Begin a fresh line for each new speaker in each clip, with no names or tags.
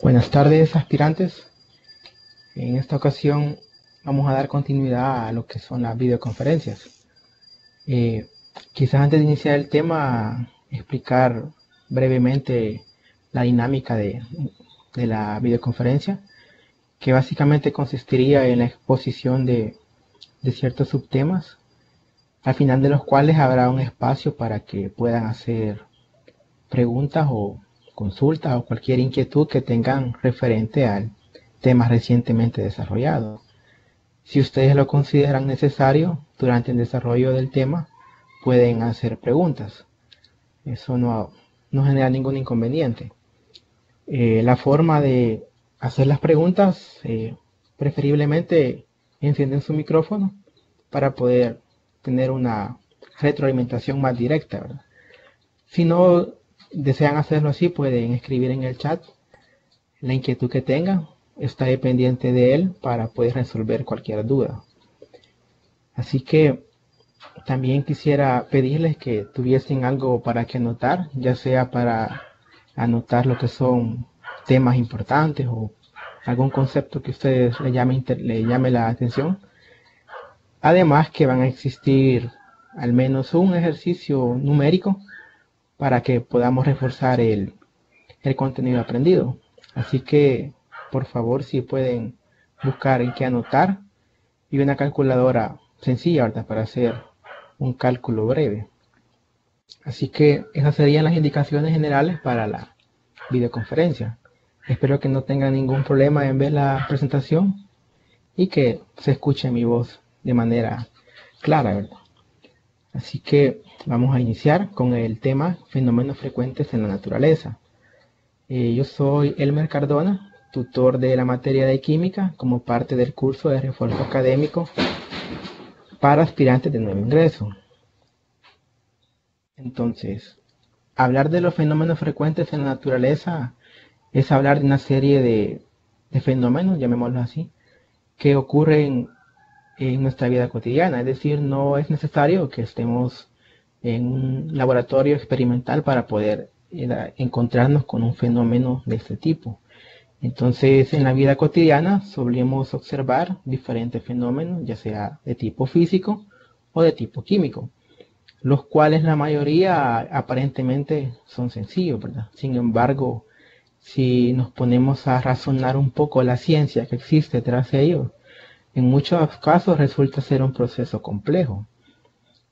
Buenas tardes, aspirantes. En esta ocasión vamos a dar continuidad a lo que son las videoconferencias. Eh, Quizás antes de iniciar el tema, explicar brevemente la dinámica de la videoconferencia, que básicamente consistiría en la exposición de ciertos subtemas, al final de los cuales habrá un espacio para que puedan hacer preguntas o consultas o cualquier inquietud que tengan referente al tema recientemente desarrollado. Si ustedes lo consideran necesario durante el desarrollo del tema, pueden hacer preguntas. Eso no genera ningún inconveniente. La forma de hacer las preguntas, preferiblemente encienden su micrófono para poder tener una retroalimentación más directa, ¿verdad? Si no desean hacerlo así, pueden escribir en el chat la inquietud que tengan. Estaré pendiente de él para poder resolver cualquier duda. Así que también quisiera pedirles que tuviesen algo para que anotar, ya sea para anotar lo que son temas importantes o algún concepto que a ustedes le llame la atención. Además que van a existir al menos un ejercicio numérico para que podamos reforzar el contenido aprendido. Así que, por favor, si pueden buscar en qué anotar y una calculadora sencilla, ¿verdad?, para hacer un cálculo breve. Así que esas serían las indicaciones generales para la videoconferencia. Espero que no tengan ningún problema en ver la presentación y que se escuche mi voz de manera clara, ¿verdad? Así que vamos a iniciar con el tema fenómenos frecuentes en la naturaleza. Yo soy Elmer Cardona, tutor de la materia de química como parte del curso de refuerzo académico para aspirantes de nuevo ingreso. Entonces, hablar de los fenómenos frecuentes en la naturaleza es hablar de una serie de fenómenos, llamémoslo así, que ocurren en nuestra vida cotidiana. Es decir, no es necesario que estemos en un laboratorio experimental para poder encontrarnos con un fenómeno de este tipo. Entonces, en la vida cotidiana solemos observar diferentes fenómenos, ya sea de tipo físico o de tipo químico, los cuales la mayoría aparentemente son sencillos, ¿verdad? Sin embargo, si nos ponemos a razonar un poco la ciencia que existe tras ellos, en muchos casos resulta ser un proceso complejo.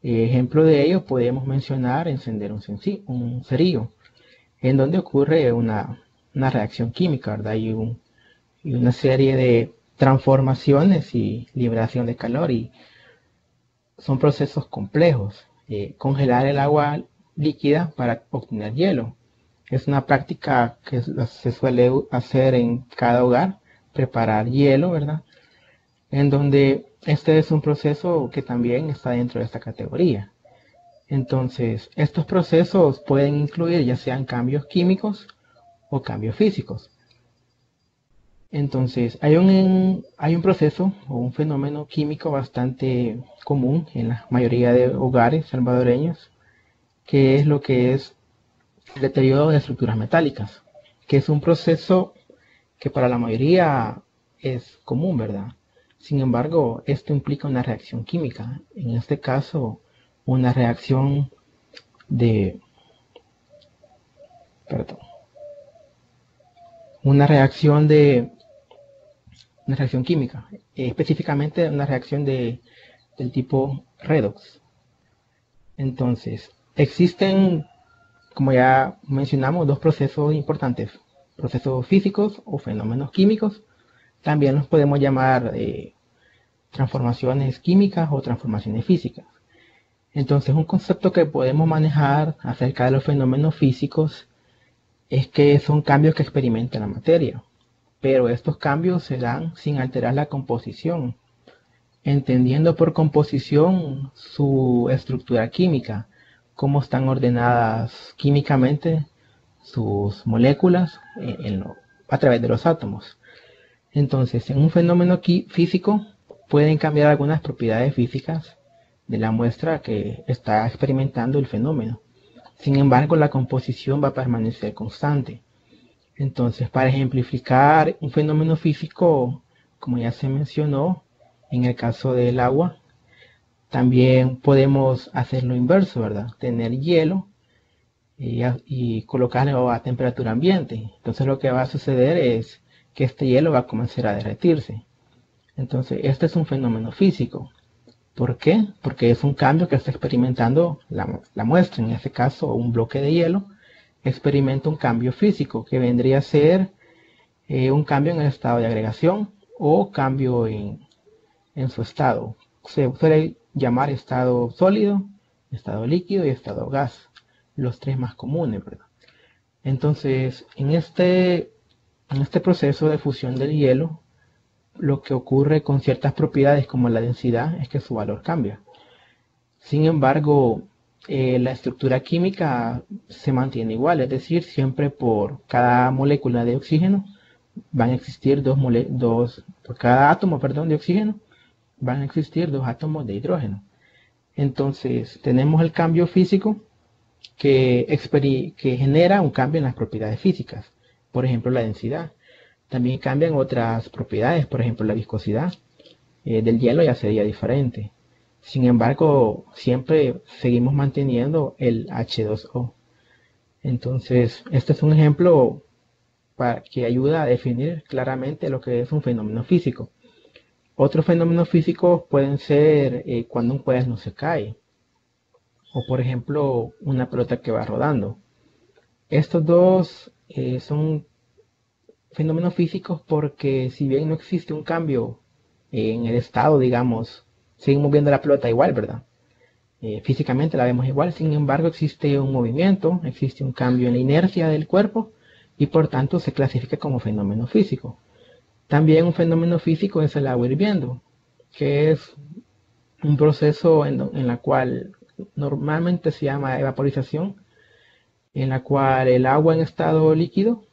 Ejemplo de ello podemos mencionar encender un cerillo, en donde ocurre una reacción química, ¿verdad? Y una serie de transformaciones y liberación de calor, y son procesos complejos. Congelar el agua líquida para obtener hielo es una práctica que se suele hacer en cada hogar, preparar hielo, ¿verdad? En donde este es un proceso que también está dentro de esta categoría. Entonces, estos procesos pueden incluir ya sean cambios químicos o cambios físicos. Entonces, hay un proceso o un fenómeno químico bastante común en la mayoría de hogares salvadoreños, que es lo que es el deterioro de estructuras metálicas, que es un proceso que para la mayoría es común, ¿verdad? Sin embargo, esto implica una reacción química, en este caso, una reacción de, perdón, una reacción química, específicamente una reacción del tipo redox. Entonces, existen, como ya mencionamos, dos procesos importantes, procesos físicos o fenómenos químicos. También los podemos llamar transformaciones químicas o transformaciones físicas. Entonces, un concepto que podemos manejar acerca de los fenómenos físicos es que son cambios que experimenta la materia, pero estos cambios se dan sin alterar la composición, entendiendo por composición su estructura química, cómo están ordenadas químicamente sus moléculas a través de los átomos. Entonces, en un fenómeno físico pueden cambiar algunas propiedades físicas de la muestra que está experimentando el fenómeno. Sin embargo, la composición va a permanecer constante. Entonces, para ejemplificar un fenómeno físico, como ya se mencionó, en el caso del agua, también podemos hacer lo inverso, ¿verdad? Tener hielo y colocarlo a temperatura ambiente. Entonces lo que va a suceder es que este hielo va a comenzar a derretirse. Entonces, este es un fenómeno físico. ¿Por qué? Porque es un cambio que está experimentando la muestra. En este caso, un bloque de hielo experimenta un cambio físico que vendría a ser un cambio en el estado de agregación o cambio en su estado. Se suele llamar estado sólido, estado líquido y estado gas, los tres más comunes, ¿verdad? Entonces, en este proceso de fusión del hielo, lo que ocurre con ciertas propiedades como la densidad es que su valor cambia. Sin embargo, la estructura química se mantiene igual, es decir, siempre por cada molécula de oxígeno van a existir por cada átomo, perdón, de oxígeno, van a existir dos átomos de hidrógeno. Entonces, tenemos el cambio físico que genera un cambio en las propiedades físicas, por ejemplo, la densidad. También cambian otras propiedades, por ejemplo, la viscosidad del hielo ya sería diferente. Sin embargo, siempre seguimos manteniendo el H2O. Entonces, este es un ejemplo que ayuda a definir claramente lo que es un fenómeno físico. Otros fenómenos físicos pueden ser cuando un cuaderno se cae o, por ejemplo, una pelota que va rodando. Estos dos son fenómenos físicos porque si bien no existe un cambio en el estado, digamos, seguimos viendo la pelota igual, ¿verdad? Físicamente la vemos igual, sin embargo existe un movimiento, existe un cambio en la inercia del cuerpo y por tanto se clasifica como fenómeno físico. También un fenómeno físico es el agua hirviendo, que es un proceso en la cual normalmente se llama evaporización, en la cual el agua en estado líquido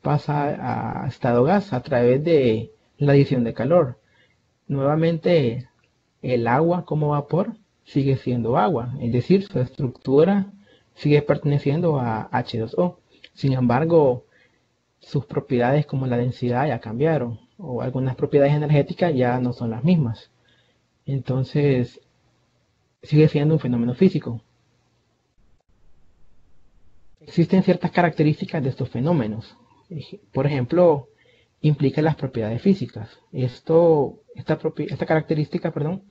pasa a estado gas a través de la adición de calor. Nuevamente, el agua como vapor sigue siendo agua, es decir, su estructura sigue perteneciendo a H2O. Sin embargo, sus propiedades como la densidad ya cambiaron o algunas propiedades energéticas ya no son las mismas. Entonces, sigue siendo un fenómeno físico. Existen ciertas características de estos fenómenos. Por ejemplo, implica las propiedades físicas. Esta característica, perdón,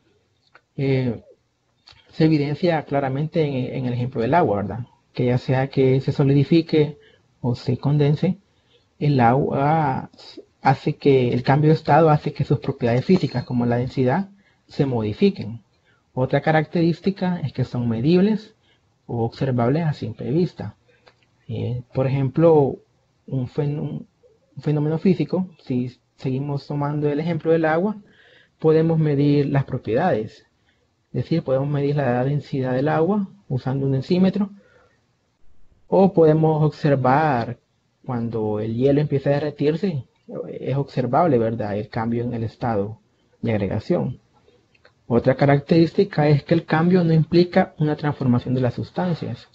se evidencia claramente en el ejemplo del agua, ¿verdad? Que ya sea que se solidifique o se condense, el agua hace que el cambio de estado hace que sus propiedades físicas, como la densidad, se modifiquen. Otra característica es que son medibles o observables a simple vista. Por ejemplo, un fenómeno físico, si seguimos tomando el ejemplo del agua, podemos medir las propiedades. Es decir, podemos medir la densidad del agua usando un densímetro o podemos observar cuando el hielo empieza a derretirse, es observable, ¿verdad? El cambio en el estado de agregación. Otra característica es que el cambio no implica una transformación de las sustancias.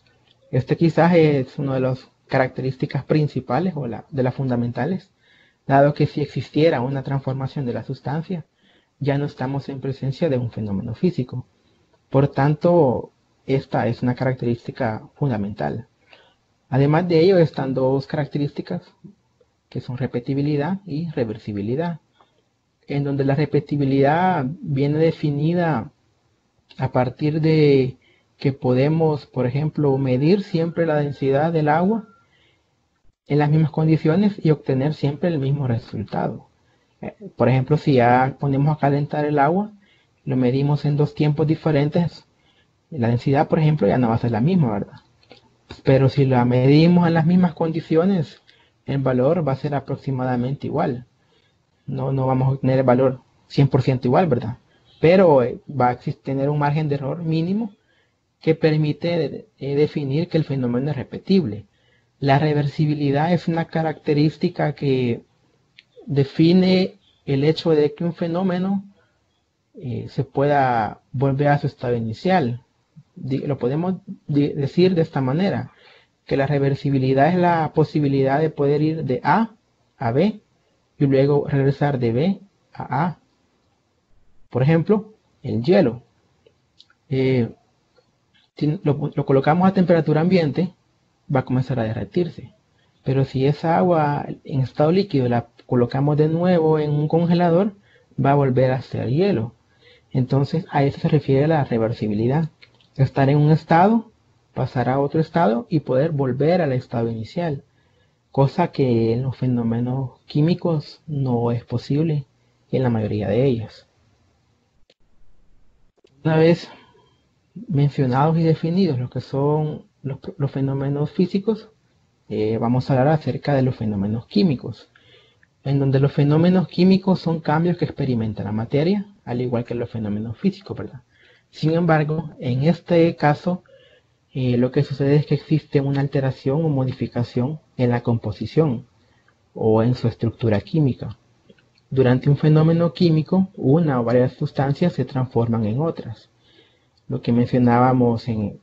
Este quizás es una de las características principales o de las fundamentales, dado que si existiera una transformación de la sustancia, ya no estamos en presencia de un fenómeno físico. Por tanto, esta es una característica fundamental. Además de ello, están dos características que son repetibilidad y reversibilidad, en donde la repetibilidad viene definida a partir de que podemos, por ejemplo, medir siempre la densidad del agua en las mismas condiciones y obtener siempre el mismo resultado. Por ejemplo, si ya ponemos a calentar el agua, lo medimos en dos tiempos diferentes, la densidad, por ejemplo, ya no va a ser la misma, ¿verdad? Pero si la medimos en las mismas condiciones, el valor va a ser aproximadamente igual. No vamos a obtener el valor 100% igual, ¿verdad? Pero va a tener un margen de error mínimo que permite definir que el fenómeno es repetible. La reversibilidad es una característica que define el hecho de que un fenómeno se pueda volver a su estado inicial. Lo podemos decir de esta manera, que la reversibilidad es la posibilidad de poder ir de A B y luego regresar de B a A. Por ejemplo, el hielo. Eh, si lo colocamos a temperatura ambiente, va a comenzar a derretirse. Pero si esa agua en estado líquido la colocamos de nuevo en un congelador, va a volver a ser hielo. Entonces a eso se refiere la reversibilidad. Estar en un estado, pasar a otro estado y poder volver al estado inicial. Cosa que en los fenómenos químicos no es posible en la mayoría de ellas. Una vez mencionados y definidos lo que son los fenómenos físicos, vamos a hablar acerca de los fenómenos químicos, en donde los fenómenos químicos son cambios que experimenta la materia, al igual que los fenómenos físicos, ¿verdad? Sin embargo, en este caso, lo que sucede es que existe una alteración o modificación en la composición o en su estructura química. Durante un fenómeno químico, una o varias sustancias se transforman en otras. Lo que mencionábamos en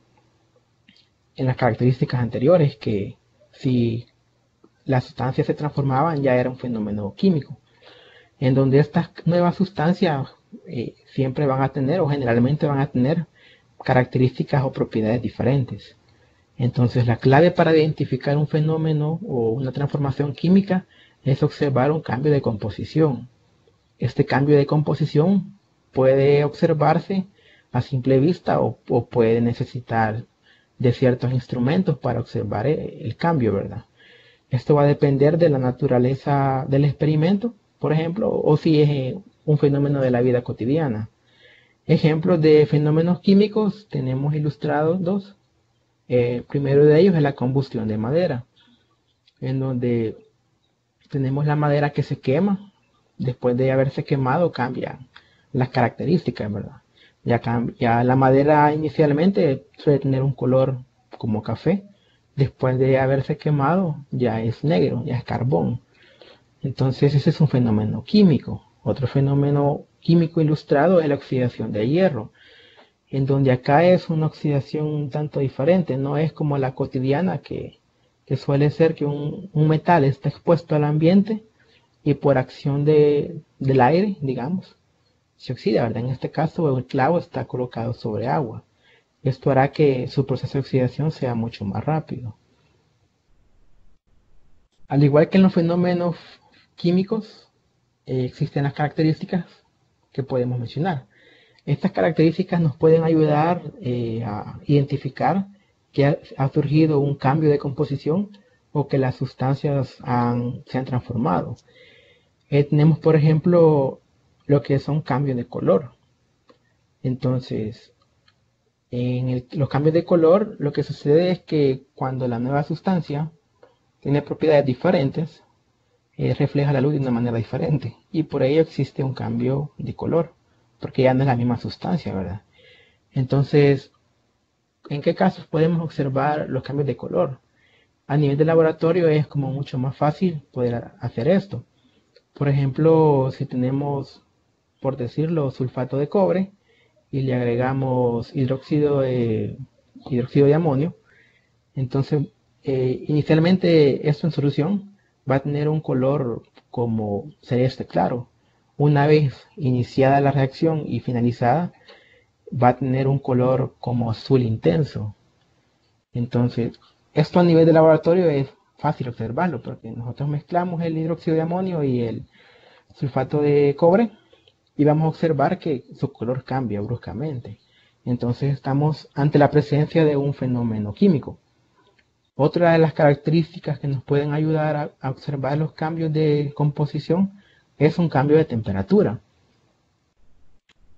las características anteriores, que si las sustancias se transformaban ya era un fenómeno químico, en donde estas nuevas sustancias siempre van a tener o generalmente van a tener características o propiedades diferentes. Entonces la clave para identificar un fenómeno o una transformación química es observar un cambio de composición. Este cambio de composición puede observarse a simple vista o puede necesitar de ciertos instrumentos para observar el cambio, ¿verdad? Esto va a depender de la naturaleza del experimento, por ejemplo, o si es un fenómeno de la vida cotidiana. Ejemplos de fenómenos químicos tenemos ilustrados dos. Primero de ellos es la combustión de madera, en donde tenemos la madera que se quema. Después de haberse quemado cambian las características, ¿verdad? Ya la madera inicialmente suele tener un color como café. Después de haberse quemado ya es negro, ya es carbón. Entonces ese es un fenómeno químico. Otro fenómeno químico ilustrado es la oxidación de hierro, en donde acá es una oxidación un tanto diferente. No es como la cotidiana que suele ser que un metal está expuesto al ambiente y por acción del aire, digamos, se oxida, ¿verdad? En este caso el clavo está colocado sobre agua. Esto hará que su proceso de oxidación sea mucho más rápido. Al igual que en los fenómenos químicos, existen las características que podemos mencionar. Estas características nos pueden ayudar a identificar que ha surgido un cambio de composición o que las sustancias se han transformado. Tenemos, por ejemplo, lo que son cambios de color. Entonces, en los cambios de color, lo que sucede es que cuando la nueva sustancia tiene propiedades diferentes, refleja la luz de una manera diferente y por ello existe un cambio de color, porque ya no es la misma sustancia, ¿verdad? Entonces, ¿en qué casos podemos observar los cambios de color? A nivel de laboratorio es como mucho más fácil poder hacer esto. Por ejemplo, si tenemos, por decirlo, sulfato de cobre y le agregamos hidróxido de amonio, entonces inicialmente esto en solución va a tener un color como celeste claro. Una vez iniciada la reacción y finalizada, va a tener un color como azul intenso. Entonces, esto a nivel de laboratorio es fácil observarlo porque nosotros mezclamos el hidróxido de amonio y el sulfato de cobre y vamos a observar que su color cambia bruscamente. Entonces estamos ante la presencia de un fenómeno químico. Otra de las características que nos pueden ayudar a observar los cambios de composición es un cambio de temperatura.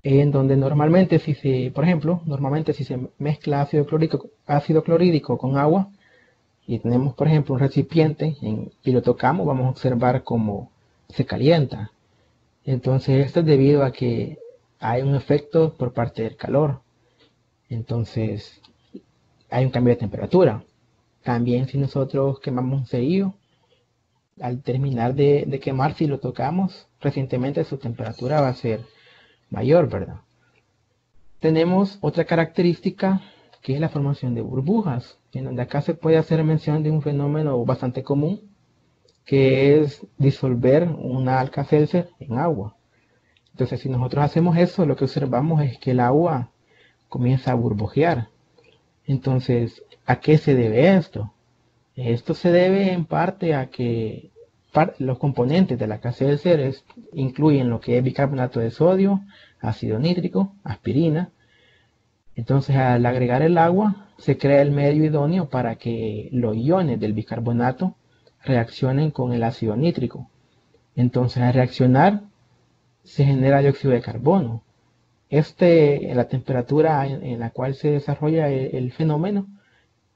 En donde normalmente por ejemplo, si se mezcla ácido clorhídrico con agua y tenemos, por ejemplo, un recipiente y lo tocamos, vamos a observar cómo se calienta. Entonces esto es debido a que hay un efecto por parte del calor. Entonces hay un cambio de temperatura. También si nosotros quemamos un cerillo, al terminar de quemar, si lo tocamos, recientemente su temperatura va a ser mayor, ¿verdad? Tenemos otra característica que es la formación de burbujas, en donde acá se puede hacer mención de un fenómeno bastante común, que es disolver una Alka-Seltzer en agua. Entonces, si nosotros hacemos eso, lo que observamos es que el agua comienza a burbujear. Entonces, ¿a qué se debe esto? Esto se debe en parte a que los componentes de la Alka-Seltzer incluyen lo que es bicarbonato de sodio, ácido nítrico, aspirina. Entonces, al agregar el agua, se crea el medio idóneo para que los iones del bicarbonato reaccionen con el ácido nítrico. Entonces, al reaccionar, se genera dióxido de carbono. La temperatura en la cual se desarrolla el fenómeno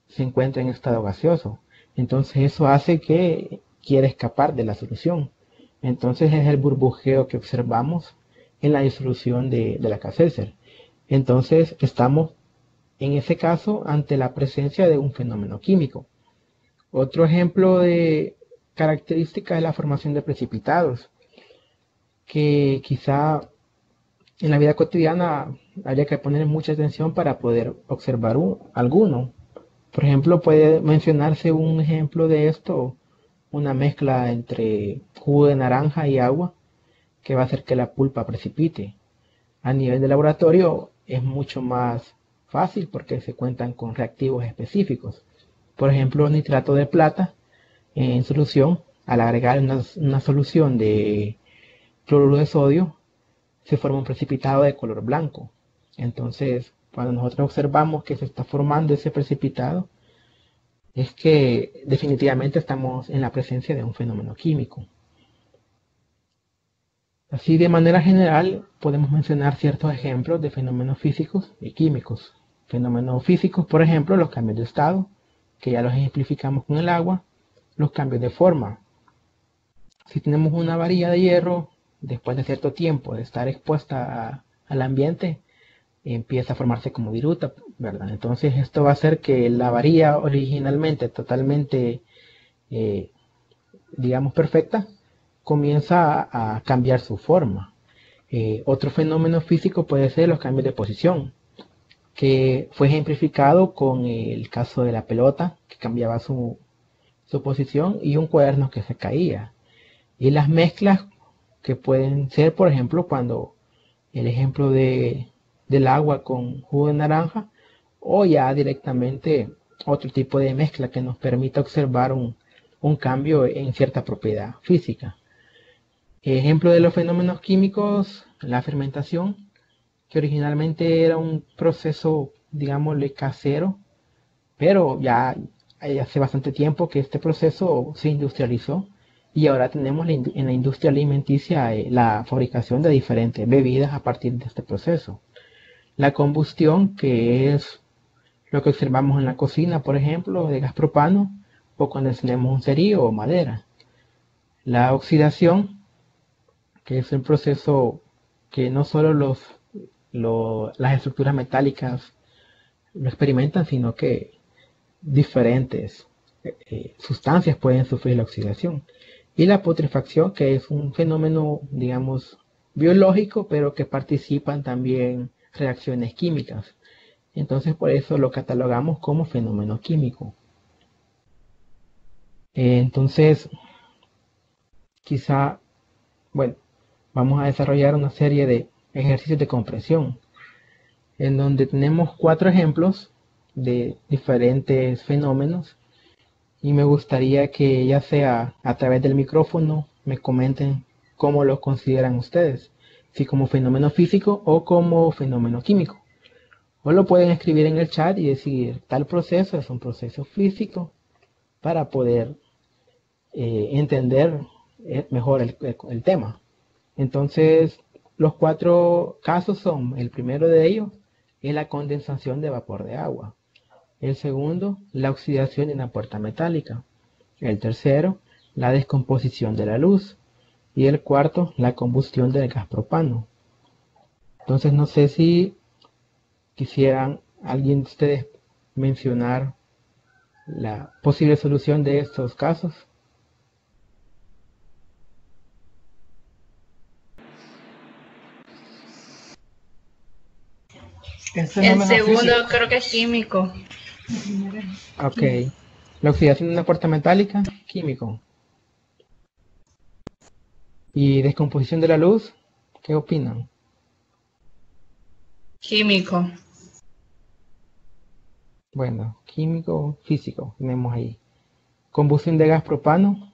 se encuentra en estado gaseoso. Entonces eso hace que quiera escapar de la solución. Entonces es el burbujeo que observamos en la disolución de la Alka-Seltzer. Entonces estamos en ese caso ante la presencia de un fenómeno químico. Otro ejemplo de característica es la formación de precipitados, que quizá en la vida cotidiana habría que poner mucha atención para poder observar alguno. Por ejemplo, puede mencionarse un ejemplo de esto, una mezcla entre jugo de naranja y agua que va a hacer que la pulpa precipite. A nivel de laboratorio es mucho más fácil porque se cuentan con reactivos específicos. Por ejemplo, nitrato de plata en solución, al agregar una solución de cloruro de sodio, se forma un precipitado de color blanco. Entonces, cuando nosotros observamos que se está formando ese precipitado, es que definitivamente estamos en la presencia de un fenómeno químico. Así, de manera general, podemos mencionar ciertos ejemplos de fenómenos físicos y químicos. Fenómenos físicos, por ejemplo, los cambios de estado, que ya los ejemplificamos con el agua, los cambios de forma. Si tenemos una varilla de hierro, después de cierto tiempo de estar expuesta al ambiente, empieza a formarse como viruta, ¿verdad? Entonces esto va a hacer que la varilla originalmente totalmente, eh, digamos, perfecta, comienza a cambiar su forma. Otro fenómeno físico puede ser los cambios de posición, que fue ejemplificado con el caso de la pelota, que cambiaba su posición, y un cuaderno que se caía. Y las mezclas que pueden ser, por ejemplo, cuando el ejemplo del agua con jugo de naranja, o ya directamente otro tipo de mezcla que nos permita observar un cambio en cierta propiedad física. Ejemplo de los fenómenos químicos, la fermentación, que originalmente era un proceso, digámosle, casero, pero ya hace bastante tiempo que este proceso se industrializó y ahora tenemos en la industria alimenticia la fabricación de diferentes bebidas a partir de este proceso. La combustión, que es lo que observamos en la cocina, por ejemplo, de gas propano, o cuando encendemos un cerillo o madera. La oxidación, que es el proceso que no solo las estructuras metálicas lo experimentan, sino que diferentes sustancias pueden sufrir la oxidación. Y la putrefacción, que es un fenómeno, digamos, biológico, pero que participan también reacciones químicas. Entonces, por eso lo catalogamos como fenómeno químico. Entonces, quizá, bueno, vamos a desarrollar una serie de ejercicios de comprensión, en donde tenemos 4 ejemplos de diferentes fenómenos y me gustaría que ya sea a través del micrófono me comenten cómo lo consideran ustedes, si como fenómeno físico o como fenómeno químico. O lo pueden escribir en el chat y decir tal proceso es un proceso físico para poder entender mejor el tema. Entonces, los 4 casos son, el primero de ellos es la condensación de vapor de agua. El segundo, la oxidación de una puerta metálica. El tercero, la descomposición de la luz. Y el cuarto, la combustión del gas propano. Entonces, no sé si quisieran alguien de ustedes mencionar la posible solución de estos casos. El
El
fenómeno
segundo
físico.
creo que es químico.
Ok. La oxidación de una puerta metálica, químico. Y descomposición de la luz, ¿qué opinan?
Químico.
Bueno, químico, físico, tenemos ahí. Combustión de gas propano,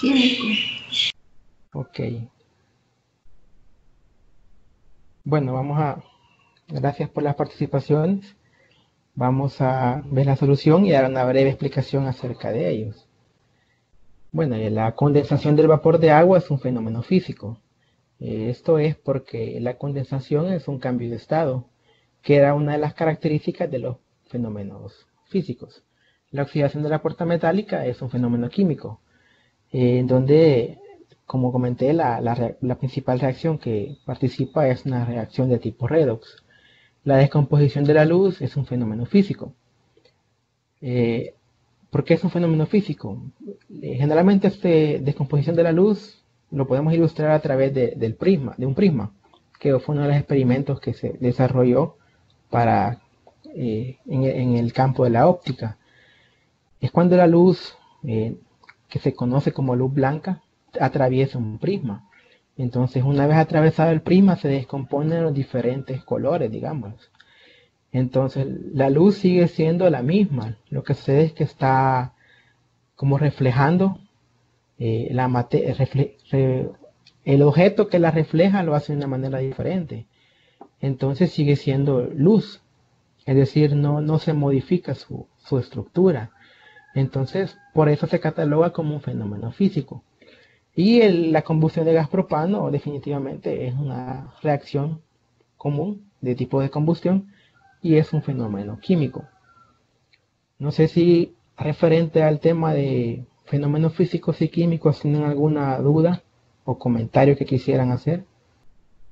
Químico.
ok. Bueno, gracias por las participaciones. Vamos a ver la solución y dar una breve explicación acerca de ellos. Bueno, la condensación del vapor de agua es un fenómeno físico. Esto es porque la condensación es un cambio de estado, que era una de las características de los fenómenos físicos. La oxidación de la puerta metálica es un fenómeno químico, en donde, como comenté, la principal reacción que participa es una reacción de tipo redox. La descomposición de la luz es un fenómeno físico. Eh, ¿Por qué es un fenómeno físico? Generalmente esta descomposición de la luz lo podemos ilustrar a través de un prisma, que fue uno de los experimentos que se desarrolló en el campo de la óptica. Es cuando la luz, que se conoce como luz blanca, atraviesa un prisma. Entonces, una vez atravesado el prisma, se descompone en los diferentes colores, digamos. Entonces, la luz sigue siendo la misma. Lo que sucede es que está como reflejando la materia, el objeto que la refleja lo hace de una manera diferente. Entonces sigue siendo luz, es decir, no se modifica su estructura. Entonces, por eso se cataloga como un fenómeno físico. Y la combustión de gas propano definitivamente es una reacción común de tipo de combustión y es un fenómeno químico. No sé si referente al tema de fenómenos físicos y químicos tienen alguna duda o comentario que quisieran hacer.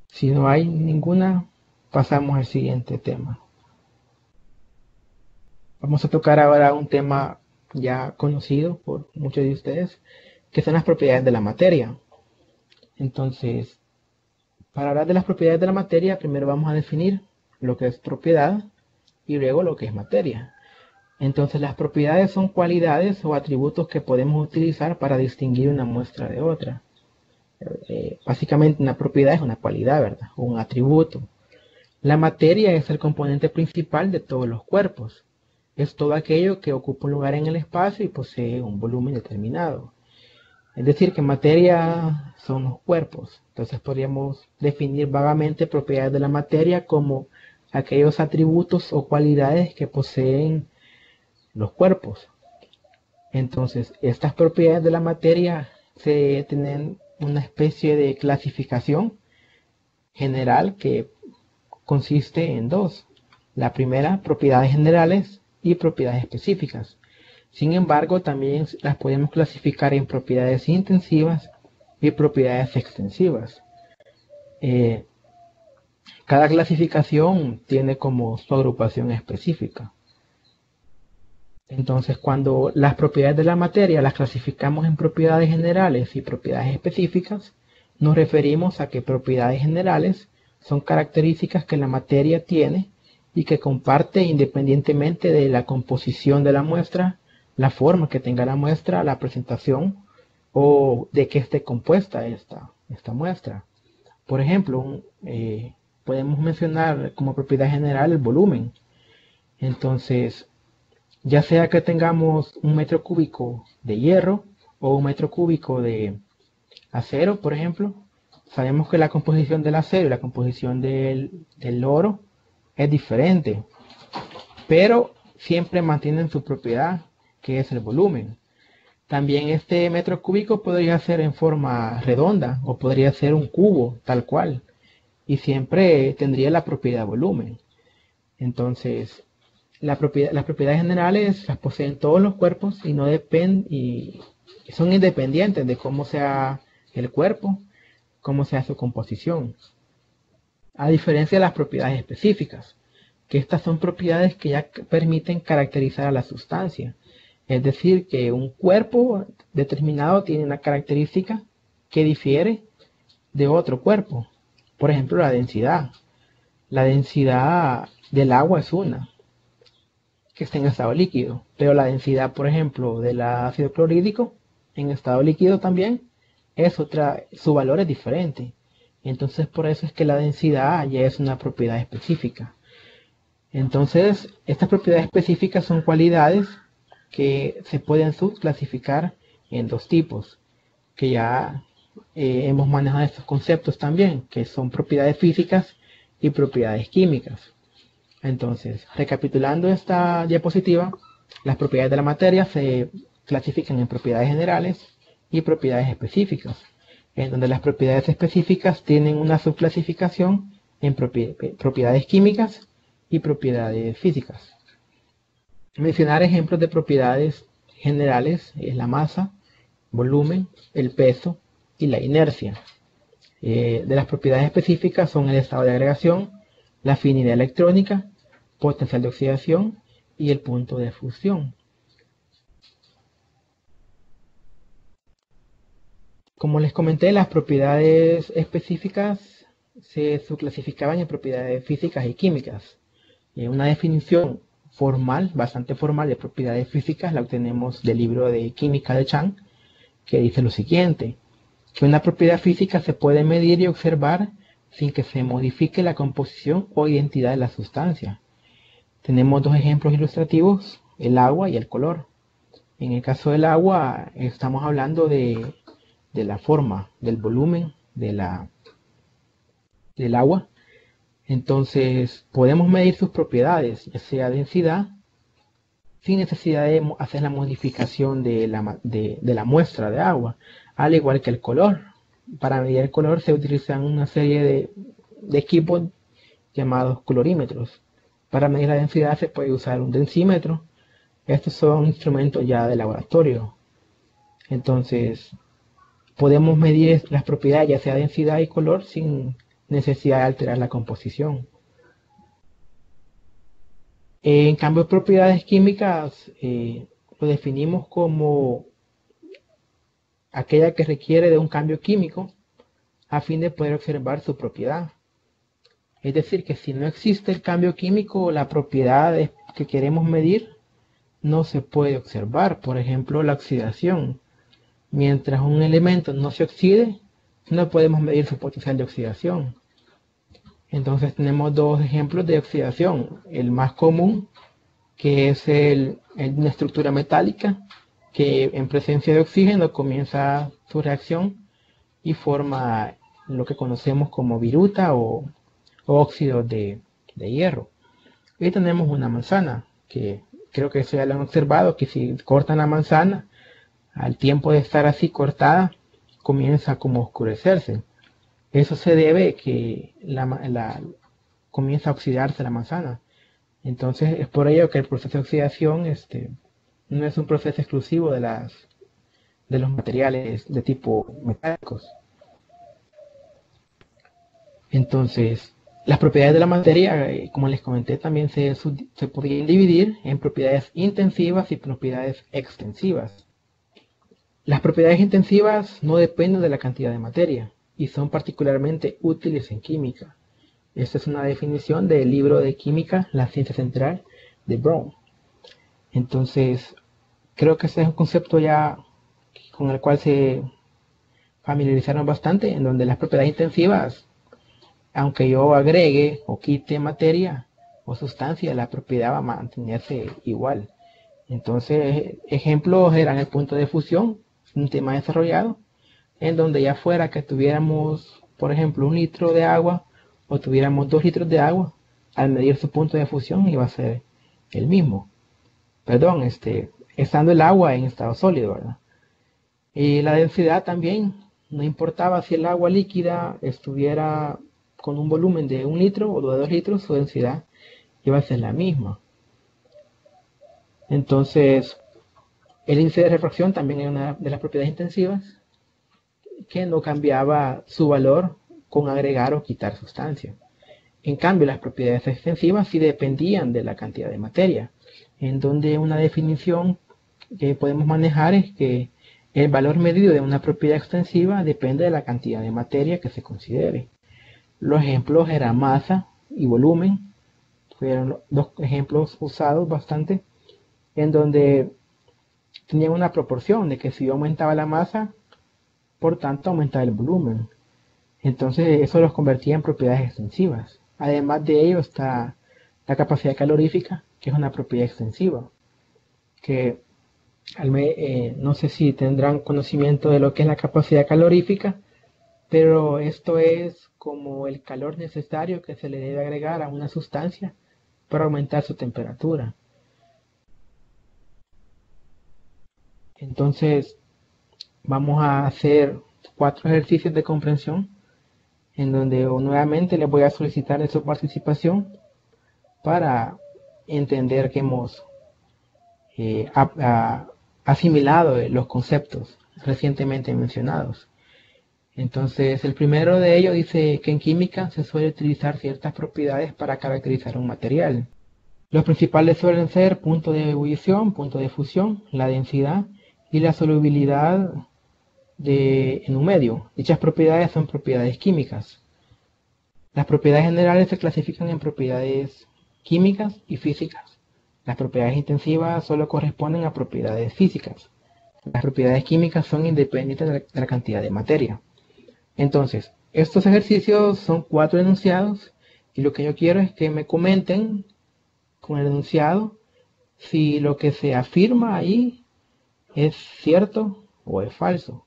Si no hay ninguna, pasamos al siguiente tema. Vamos a tocar ahora un tema ya conocido por muchos de ustedes, que son las propiedades de la materia. Entonces, para hablar de las propiedades de la materia, primero vamos a definir lo que es propiedad y luego lo que es materia. Entonces, las propiedades son cualidades o atributos que podemos utilizar para distinguir una muestra de otra. Básicamente, una propiedad es una cualidad, ¿verdad? O un atributo. La materia es el componente principal de todos los cuerpos. Es todo aquello que ocupa un lugar en el espacio y posee un volumen determinado. Es decir, que materia son los cuerpos. Entonces podríamos definir vagamente propiedades de la materia como aquellos atributos o cualidades que poseen los cuerpos. Entonces, estas propiedades de la materia se tienen una especie de clasificación general que consiste en dos. La primera, propiedades generales y propiedades específicas. Sin embargo, también las podemos clasificar en propiedades intensivas y propiedades extensivas. Cada clasificación tiene como su agrupación específica. Entonces, cuando las propiedades de la materia las clasificamos en propiedades generales y propiedades específicas, nos referimos a que propiedades generales son características que la materia tiene y que comparte independientemente de la composición de la muestra, la forma que tenga la muestra, la presentación o de qué esté compuesta esta muestra. Por ejemplo, podemos mencionar como propiedad general el volumen. Entonces, ya sea que tengamos un metro cúbico de hierro o un metro cúbico de acero, por ejemplo, sabemos que la composición del acero y la composición del oro es diferente, pero siempre mantienen su propiedad, que es el volumen. También este metro cúbico podría ser en forma redonda o podría ser un cubo, tal cual, y siempre tendría la propiedad volumen. Entonces, las propiedades generales las poseen todos los cuerpos y no dependen y son independientes de cómo sea el cuerpo, cómo sea su composición. A diferencia de las propiedades específicas, que estas son propiedades que ya permiten caracterizar a la sustancia. Es decir, que un cuerpo determinado tiene una característica que difiere de otro cuerpo. Por ejemplo, la densidad. La densidad del agua es una, que está en estado líquido, pero la densidad, por ejemplo, del ácido clorhídrico en estado líquido también es otra, su valor es diferente. Entonces, por eso es que la densidad ya es una propiedad específica. Entonces, estas propiedades específicas son cualidades que se pueden subclasificar en dos tipos, que ya hemos manejado estos conceptos también, que son propiedades físicas y propiedades químicas. Entonces, recapitulando esta diapositiva, las propiedades de la materia se clasifican en propiedades generales y propiedades específicas, en donde las propiedades específicas tienen una subclasificación en propiedades químicas y propiedades físicas. Mencionar ejemplos de propiedades generales es la masa, volumen, el peso y la inercia. De las propiedades específicas son el estado de agregación, la afinidad electrónica, potencial de oxidación y el punto de fusión. Como les comenté, las propiedades específicas se subclasificaban en propiedades físicas y químicas. Una definición formal, bastante formal de propiedades físicas la obtenemos del libro de Química de Chang, que dice lo siguiente, que una propiedad física se puede medir y observar sin que se modifique la composición o identidad de la sustancia. Tenemos dos ejemplos ilustrativos, el agua y el color. En el caso del agua estamos hablando de la forma, del volumen del agua. Entonces podemos medir sus propiedades, ya sea densidad, sin necesidad de hacer la modificación de la muestra de agua, al igual que el color. Para medir el color se utilizan una serie de equipos llamados colorímetros. Para medir la densidad se puede usar un densímetro. Estos son instrumentos ya de laboratorio. Entonces, podemos medir las propiedades, ya sea densidad y color, sin necesidad de alterar la composición. En cambio, propiedades químicas lo definimos como aquella que requiere de un cambio químico a fin de poder observar su propiedad. Es decir, que si no existe el cambio químico, la propiedad que queremos medir no se puede observar. Por ejemplo, la oxidación. Mientras un elemento no se oxide, no podemos medir su potencial de oxidación. Entonces tenemos dos ejemplos de oxidación. El más común, que es una estructura metálica, que en presencia de oxígeno comienza su reacción y forma lo que conocemos como viruta o óxido de hierro. Y tenemos una manzana, que creo que eso ya lo han observado, que si cortan la manzana, al tiempo de estar así cortada, comienza como a oscurecerse. Eso se debe a que comienza a oxidarse la manzana. Entonces es por ello que el proceso de oxidación no es un proceso exclusivo de los materiales de tipo metálicos. Entonces, las propiedades de la materia, como les comenté, también se podrían dividir en propiedades intensivas y propiedades extensivas. Las propiedades intensivas no dependen de la cantidad de materia y son particularmente útiles en química. Esta es una definición del libro de Química, la ciencia central, de Brown. Entonces, creo que ese es un concepto ya con el cual se familiarizaron bastante, en donde las propiedades intensivas, aunque yo agregue o quite materia o sustancia, la propiedad va a mantenerse igual. Entonces, ejemplos eran el punto de fusión, un tema desarrollado, en donde ya fuera que tuviéramos, por ejemplo, 1 litro de agua o tuviéramos 2 litros de agua, al medir su punto de fusión iba a ser el mismo. Perdón, estando el agua en estado sólido, ¿verdad? Y la densidad también, no importaba si el agua líquida estuviera con un volumen de 1 litro o de 2 litros, su densidad iba a ser la misma. Entonces, el índice de refracción también es una de las propiedades intensivas, que no cambiaba su valor con agregar o quitar sustancia. En cambio, las propiedades extensivas sí dependían de la cantidad de materia, en donde una definición que podemos manejar es que El valor medido de una propiedad extensiva depende de la cantidad de materia que se considere. Los ejemplos eran masa y volumen. Fueron los dos ejemplos usados bastante, en donde tenían una proporción de que si aumentaba la masa, por tanto aumentaba el volumen. Entonces eso los convertía en propiedades extensivas. Además de ello está la capacidad calorífica, que es una propiedad extensiva, que no sé si tendrán conocimiento de lo que es la capacidad calorífica, pero esto es como el calor necesario que se le debe agregar a una sustancia para aumentar su temperatura. Entonces vamos a hacer 4 ejercicios de comprensión en donde nuevamente les voy a solicitar su participación para entender que hemos asimilado los conceptos recientemente mencionados. Entonces, el primero de ellos dice que en química se suele utilizar ciertas propiedades para caracterizar un material. Los principales suelen ser punto de ebullición, punto de fusión, la densidad y la solubilidad en un medio. Dichas propiedades son propiedades químicas. Las propiedades generales se clasifican en propiedades químicas y físicas. Las propiedades intensivas solo corresponden a propiedades físicas. Las propiedades químicas son independientes de la cantidad de materia. Entonces, estos ejercicios son 4 enunciados y lo que yo quiero es que me comenten con el enunciado si lo que se afirma ahí es cierto o es falso.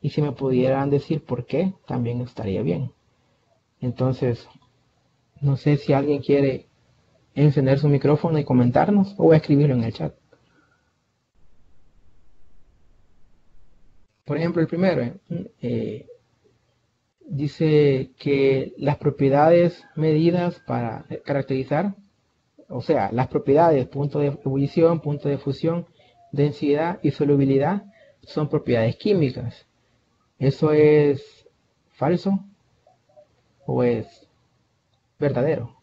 Y si me pudieran decir por qué, también estaría bien. Entonces, no sé si alguien quiere encender su micrófono y comentarnos o escribirlo en el chat. Por ejemplo, el primero dice que las propiedades medidas para caracterizar, o sea, las propiedades punto de ebullición, punto de fusión, densidad y solubilidad son propiedades químicas. ¿Eso es falso o es verdadero?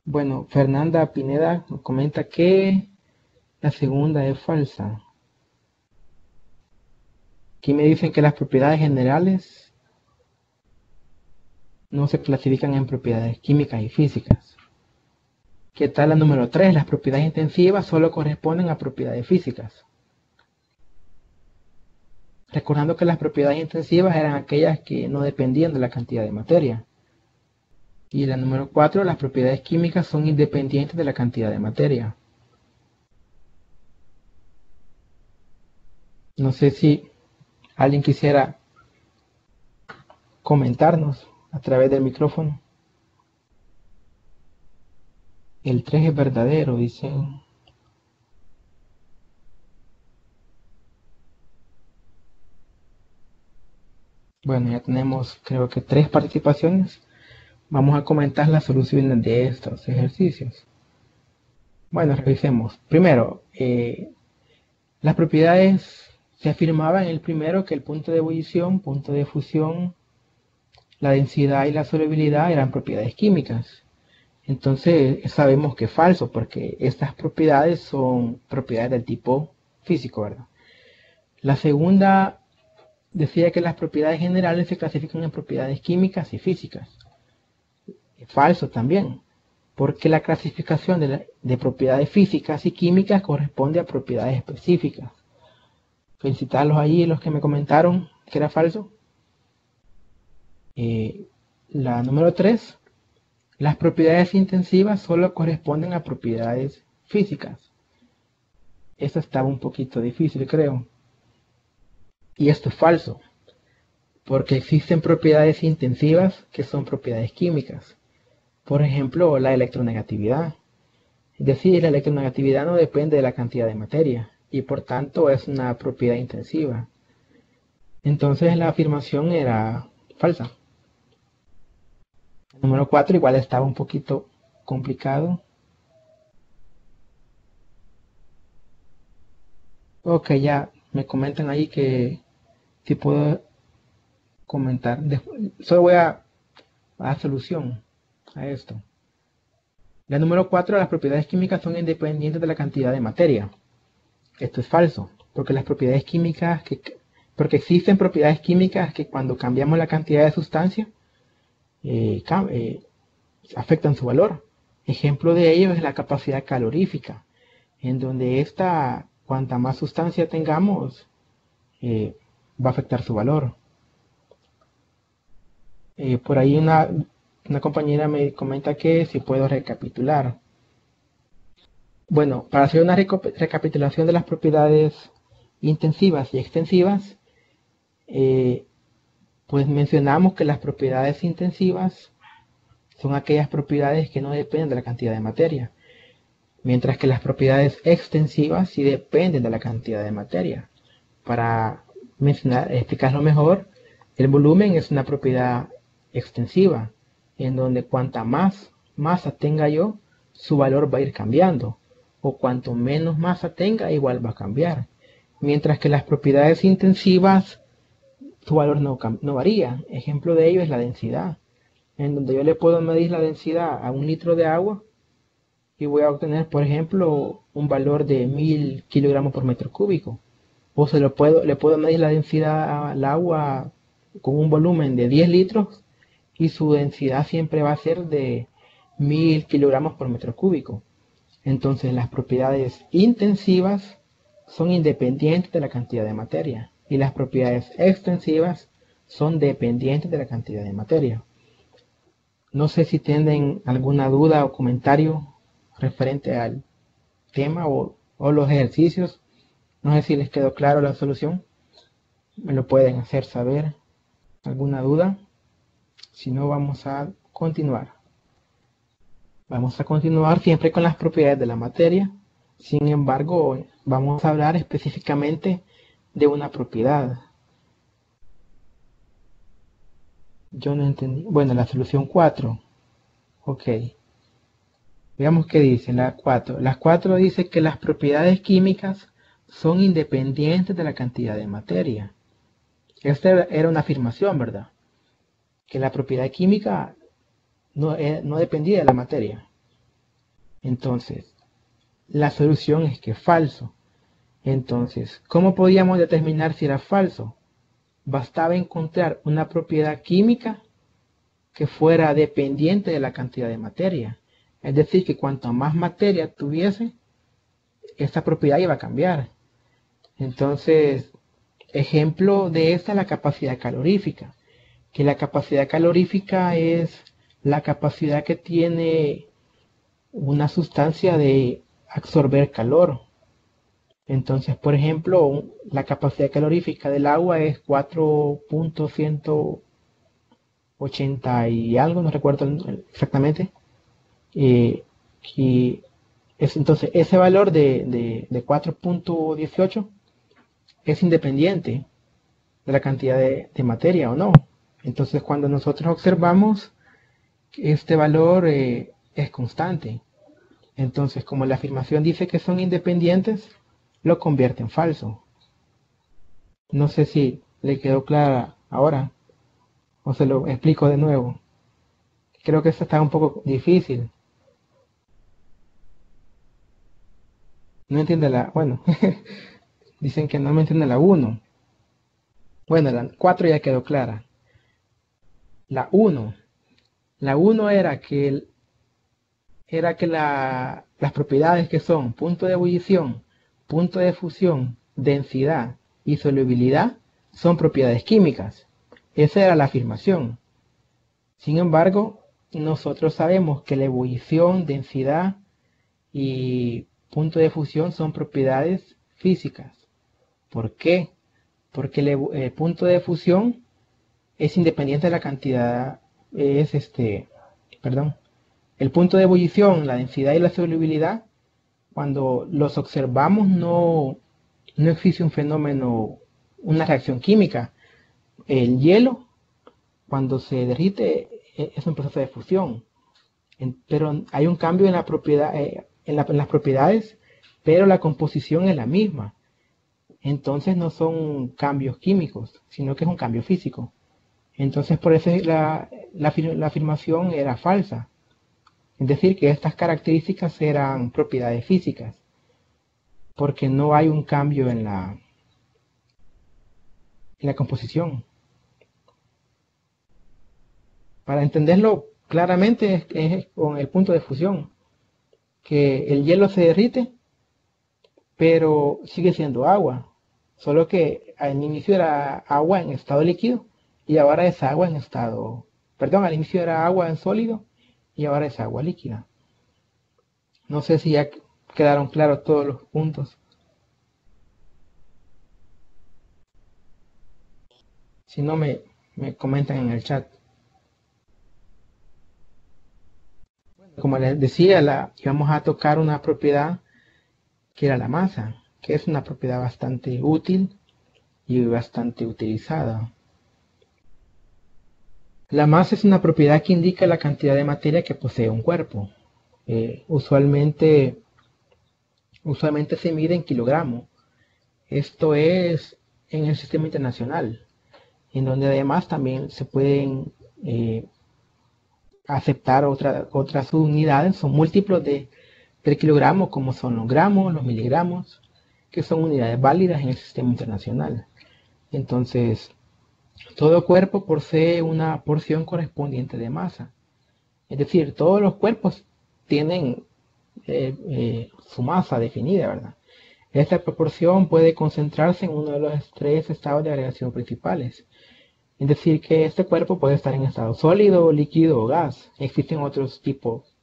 Bueno, Fernanda Pineda nos comenta que la segunda es falsa. Aquí me dicen que las propiedades generales no se clasifican en propiedades químicas y físicas. ¿Qué tal la número 3? Las propiedades intensivas solo corresponden a propiedades físicas. Recordando que las propiedades intensivas eran aquellas que no dependían de la cantidad de materia. Y la número 4, las propiedades químicas son independientes de la cantidad de materia. No sé si alguien quisiera comentarnos a través del micrófono. El 3 es verdadero, dicen. Bueno, ya tenemos creo que 3 participaciones. Vamos a comentar las soluciones de estos ejercicios. Bueno, revisemos. Primero, las propiedades se afirmaba en el primero que el punto de ebullición, punto de fusión, la densidad y la solubilidad eran propiedades químicas. Entonces sabemos que es falso porque estas propiedades son propiedades del tipo físico, ¿verdad? La segunda decía que las propiedades generales se clasifican en propiedades químicas y físicas. Es falso también, porque la clasificación de propiedades físicas y químicas corresponde a propiedades específicas. Felicitarlos allí los que me comentaron que era falso. La número 3, las propiedades intensivas solo corresponden a propiedades físicas. Esto estaba un poquito difícil, creo. Y esto es falso, porque existen propiedades intensivas que son propiedades químicas. Por ejemplo, la electronegatividad. Es decir, la electronegatividad no depende de la cantidad de materia y por tanto es una propiedad intensiva. Entonces la afirmación era falsa. El número 4 igual estaba un poquito complicado. Ok, ya me comentan ahí que si puedo comentar. Solo voy a dar solución a esto. La número 4, las propiedades químicas son independientes de la cantidad de materia. Esto es falso. porque las propiedades químicas porque existen propiedades químicas que cuando cambiamos la cantidad de sustancia afectan su valor. Ejemplo de ello es la capacidad calorífica, en donde cuanta más sustancia tengamos, va a afectar su valor. Por ahí una compañera me comenta que si puedo recapitular. Bueno, para hacer una recapitulación de las propiedades intensivas y extensivas, pues mencionamos que las propiedades intensivas son aquellas propiedades que no dependen de la cantidad de materia, mientras que las propiedades extensivas sí dependen de la cantidad de materia. Para explicarlo mejor, el volumen es una propiedad extensiva, en donde cuanta más masa tenga yo, su valor va a ir cambiando, o cuanto menos masa tenga, igual va a cambiar. Mientras que las propiedades intensivas, su valor no varía. Ejemplo de ello es la densidad, en donde yo le puedo medir la densidad a 1 litro de agua y voy a obtener, por ejemplo, un valor de 1000 kilogramos por metro cúbico. O le puedo medir la densidad al agua con un volumen de 10 litros y su densidad siempre va a ser de 1000 kilogramos por metro cúbico. Entonces las propiedades intensivas son independientes de la cantidad de materia y las propiedades extensivas son dependientes de la cantidad de materia. No sé si tienen alguna duda o comentario referente al tema o los ejercicios. No sé si les quedó claro la solución. Me lo pueden hacer saber. ¿Alguna duda? Si no, vamos a continuar. Vamos a continuar siempre con las propiedades de la materia. Sin embargo, vamos a hablar específicamente de una propiedad. Yo no entendí. Bueno, la solución 4. Ok. Veamos qué dice la 4. La 4 dice que las propiedades químicas son independientes de la cantidad de materia. Esta era una afirmación, ¿verdad? Que la propiedad química no dependía de la materia. Entonces, la solución es que es falso. Entonces, ¿cómo podíamos determinar si era falso? Bastaba encontrar una propiedad química que fuera dependiente de la cantidad de materia. Es decir, que cuanto más materia tuviese, esta propiedad iba a cambiar. Entonces, ejemplo de esta es la capacidad calorífica, que la capacidad calorífica es la capacidad que tiene una sustancia de absorber calor. Entonces, por ejemplo, la capacidad calorífica del agua es 4.180 y algo, no recuerdo exactamente. Entonces, ese valor de 4.18 es independiente de la cantidad de materia o no. Entonces, cuando nosotros observamos, este valor es constante. Entonces, como la afirmación dice que son independientes, lo convierte en falso. No sé si le quedó clara ahora o se lo explico de nuevo. Creo que esto está un poco difícil. No entiende bueno, dicen que no me entiende la 1. Bueno, la 4 ya quedó clara. La 1 era que las propiedades que son punto de ebullición, punto de fusión, densidad y solubilidad son propiedades químicas. Esa era la afirmación. Sin embargo, nosotros sabemos que la ebullición, densidad y punto de fusión son propiedades físicas. ¿Por qué? Porque el punto de fusión es independiente de la cantidad, el punto de ebullición, la densidad y la solubilidad, cuando los observamos no existe un fenómeno, una reacción química. El hielo, cuando se derrite, es un proceso de fusión. Pero hay un cambio en la propiedad, en las propiedades, pero la composición es la misma. Entonces no son cambios químicos, sino que es un cambio físico. Entonces por eso la afirmación era falsa. Es decir, que estas características eran propiedades físicas, porque no hay un cambio en la en la composición. Para entenderlo claramente es con el punto de fusión, que el hielo se derrite, pero sigue siendo agua, solo que al inicio era agua en estado líquido y ahora es agua en estado, perdón, al inicio era agua en sólido y ahora es agua líquida. No sé si ya quedaron claros todos los puntos. Si no, me comentan en el chat. Como les decía, íbamos a tocar una propiedad que era la masa, que es una propiedad bastante útil y bastante utilizada. La masa es una propiedad que indica la cantidad de materia que posee un cuerpo. Usualmente se mide en kilogramos. Esto es en el sistema internacional, en donde además también se pueden aceptar otras unidades, son múltiplos del kilogramo, como son los gramos, los miligramos, que son unidades válidas en el sistema internacional. Entonces, todo cuerpo posee una porción correspondiente de masa. Es decir, todos los cuerpos tienen su masa definida, ¿verdad? Esta proporción puede concentrarse en uno de los tres estados de agregación principales. Es decir, que este cuerpo puede estar en estado sólido, líquido o gas. Existen otros tipos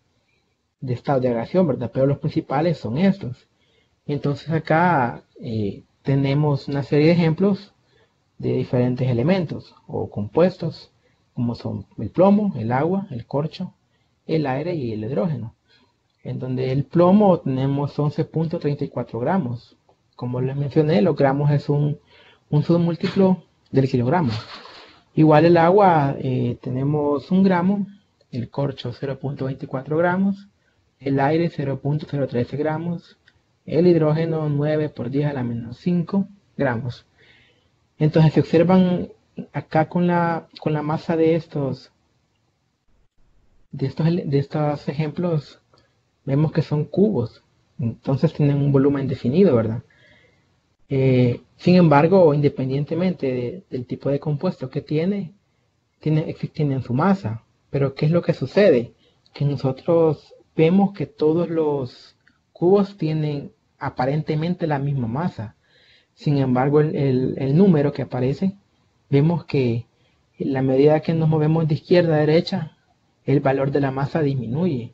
de estados de agregación, ¿verdad? Pero los principales son estos. Entonces acá tenemos una serie de ejemplos de diferentes elementos o compuestos, como son el plomo, el agua, el corcho, el aire y el hidrógeno. En donde el plomo tenemos 11.34 gramos. Como les mencioné, los gramos es un submúltiplo del kilogramo. Igual el agua tenemos 1 gramo, el corcho 0.24 gramos, el aire 0.013 gramos, el hidrógeno 9 por 10 a la menos 5 gramos. Entonces se observan acá con la masa de estos ejemplos, vemos que son cubos, entonces tienen un volumen definido, ¿verdad? Sin embargo, independientemente del tipo de compuesto que tienen su masa. Pero ¿qué es lo que sucede? Que nosotros vemos que todos los cubos tienen aparentemente la misma masa. Sin embargo, el número que aparece, vemos que en la medida que nos movemos de izquierda a derecha, el valor de la masa disminuye.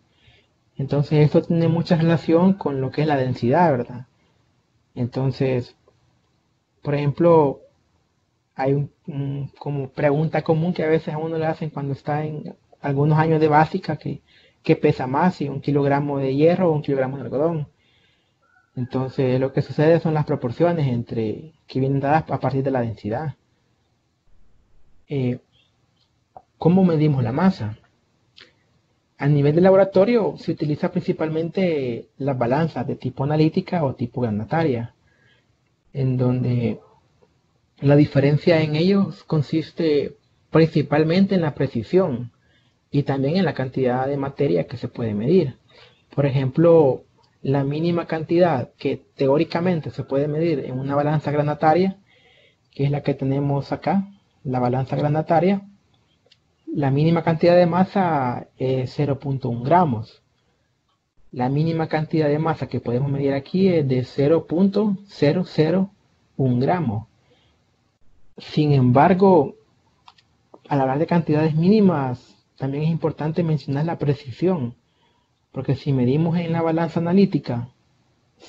Entonces esto tiene mucha relación con lo que es la densidad, ¿verdad? Entonces, por ejemplo, hay como pregunta común que a veces a uno le hacen cuando está en algunos años de básica, que pesa más, si 1 kilogramo de hierro o 1 kilogramo de algodón. Entonces lo que sucede son las proporciones que vienen dadas a partir de la densidad. ¿Cómo medimos la masa? A nivel de laboratorio se utiliza principalmente las balanzas de tipo analítica o tipo granataria, en donde la diferencia en ellos consiste principalmente en la precisión y también en la cantidad de materia que se puede medir. Por ejemplo, la mínima cantidad que teóricamente se puede medir en una balanza granataria, que es la que tenemos acá, la balanza granataria, la mínima cantidad de masa es 0.1 gramos. La mínima cantidad de masa que podemos medir aquí es de 0.001 gramos. Sin embargo, al hablar de cantidades mínimas, también es importante mencionar la precisión, porque si medimos en la balanza analítica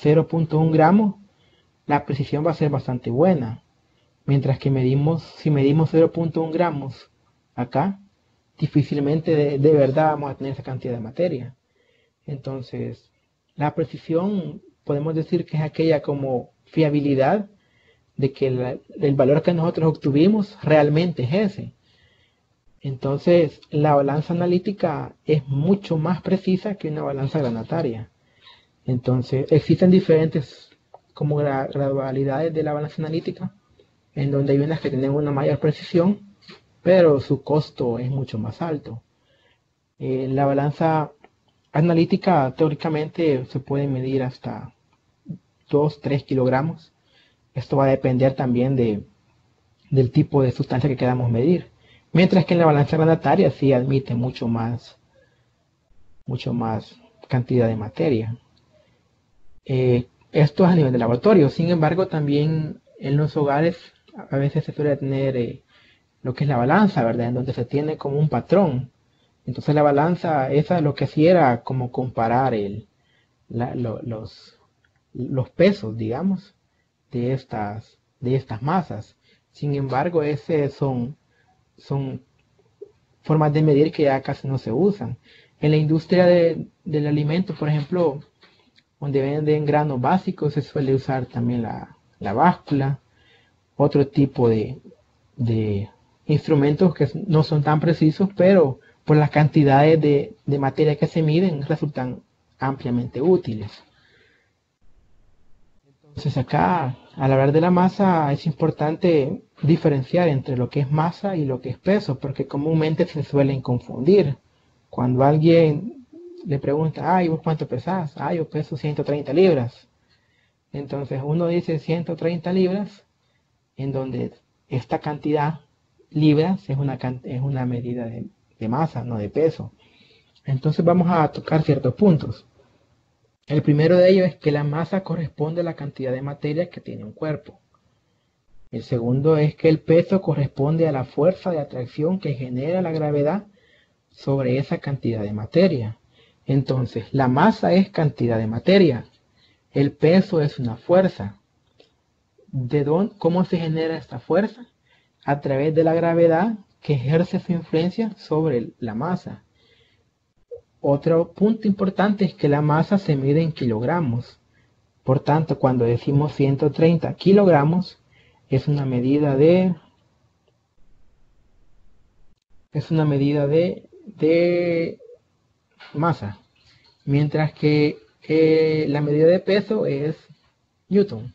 0.1 gramos, la precisión va a ser bastante buena, mientras que si medimos 0.1 gramos acá, difícilmente de verdad vamos a tener esa cantidad de materia. Entonces, la precisión podemos decir que es aquella como fiabilidad de que el valor que nosotros obtuvimos realmente es ese. Entonces, la balanza analítica es mucho más precisa que una balanza granataria. Entonces, existen diferentes como gradualidades de la balanza analítica, en donde hay unas que tienen una mayor precisión, pero su costo es mucho más alto. La balanza analítica teóricamente se puede medir hasta 2-3 kilogramos. Esto va a depender también del tipo de sustancia que queramos medir. Mientras que en la balanza granataria sí admite mucho más cantidad de materia. Esto es a nivel de laboratorio. Sin embargo, también en los hogares a veces se suele tener lo que es la balanza, ¿verdad? En donde se tiene como un patrón. Entonces la balanza, esa lo que hacía era como comparar los pesos, digamos, de estas masas. Sin embargo, ese son formas de medir que ya casi no se usan. En la industria del alimento, por ejemplo, donde venden granos básicos, se suele usar también la báscula, otro tipo de instrumentos que no son tan precisos, pero por las cantidades de materia que se miden resultan ampliamente útiles. Entonces acá, al hablar de la masa, es importante diferenciar entre lo que es masa y lo que es peso, porque comúnmente se suelen confundir. Cuando alguien le pregunta, ay, ¿vos cuánto pesás? Ah, yo peso 130 libras. Entonces uno dice 130 libras, en donde esta cantidad, libras, es una medida de masa, no de peso. Entonces vamos a tocar ciertos puntos. El primero de ellos es que la masa corresponde a la cantidad de materia que tiene un cuerpo. El segundo es que el peso corresponde a la fuerza de atracción que genera la gravedad sobre esa cantidad de materia. Entonces, la masa es cantidad de materia. El peso es una fuerza. ¿Cómo se genera esta fuerza? A través de la gravedad que ejerce su influencia sobre la masa. Otro punto importante es que la masa se mide en kilogramos. Por tanto, cuando decimos 130 kilogramos, es una medida de masa. Mientras que la medida de peso es Newton.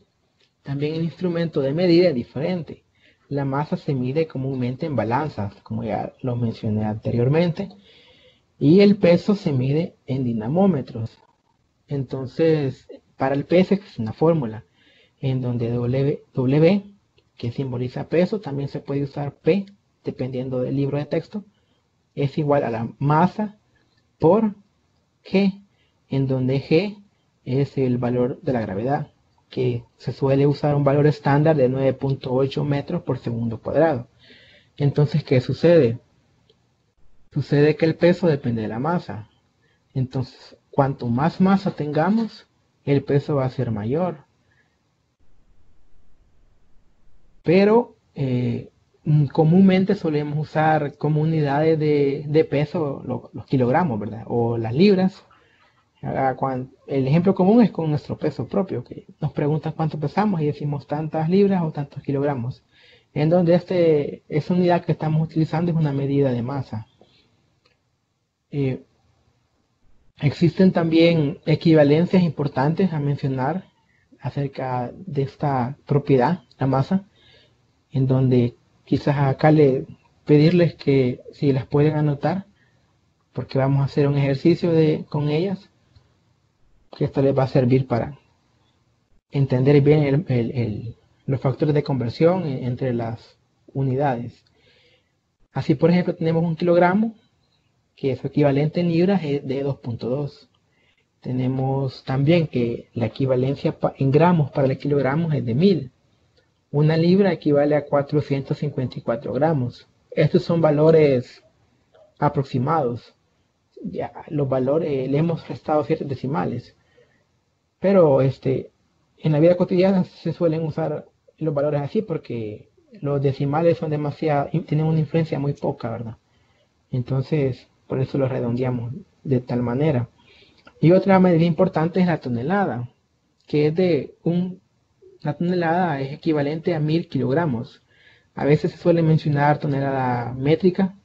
También el instrumento de medida es diferente. La masa se mide comúnmente en balanzas, como ya lo mencioné anteriormente, y el peso se mide en dinamómetros. Entonces, para el peso es una fórmula, en donde W, que simboliza peso, también se puede usar P, dependiendo del libro de texto, es igual a la masa por G, en donde G es el valor de la gravedad, que se suele usar un valor estándar de 9.8 metros por segundo cuadrado. Entonces, ¿qué sucede? Sucede que el peso depende de la masa. Entonces, cuanto más masa tengamos, el peso va a ser mayor. Pero comúnmente solemos usar como unidades de peso los kilogramos, ¿verdad? O las libras. El ejemplo común es con nuestro peso propio, que nos preguntan cuánto pesamos y decimos tantas libras o tantos kilogramos, en donde esa unidad que estamos utilizando es una medida de masa. Existen también equivalencias importantes a mencionar acerca de esta propiedad, la masa, en donde quizás acá pedirles que si las pueden anotar, porque vamos a hacer un ejercicio con ellas, que esto les va a servir para entender bien los factores de conversión entre las unidades. Así, por ejemplo, tenemos un kilogramo, que su equivalente en libras es de 2.2. Tenemos también que la equivalencia en gramos para el kilogramo es de 1000. Una libra equivale a 454 gramos. Estos son valores aproximados. Ya, los valores le hemos restado ciertos decimales. Pero en la vida cotidiana se suelen usar los valores así porque los decimales son tienen una influencia muy poca, ¿verdad? Entonces, por eso los redondeamos de tal manera. Y otra medida importante es la tonelada, que es la tonelada es equivalente a 1000 kilogramos. A veces se suele mencionar tonelada métrica,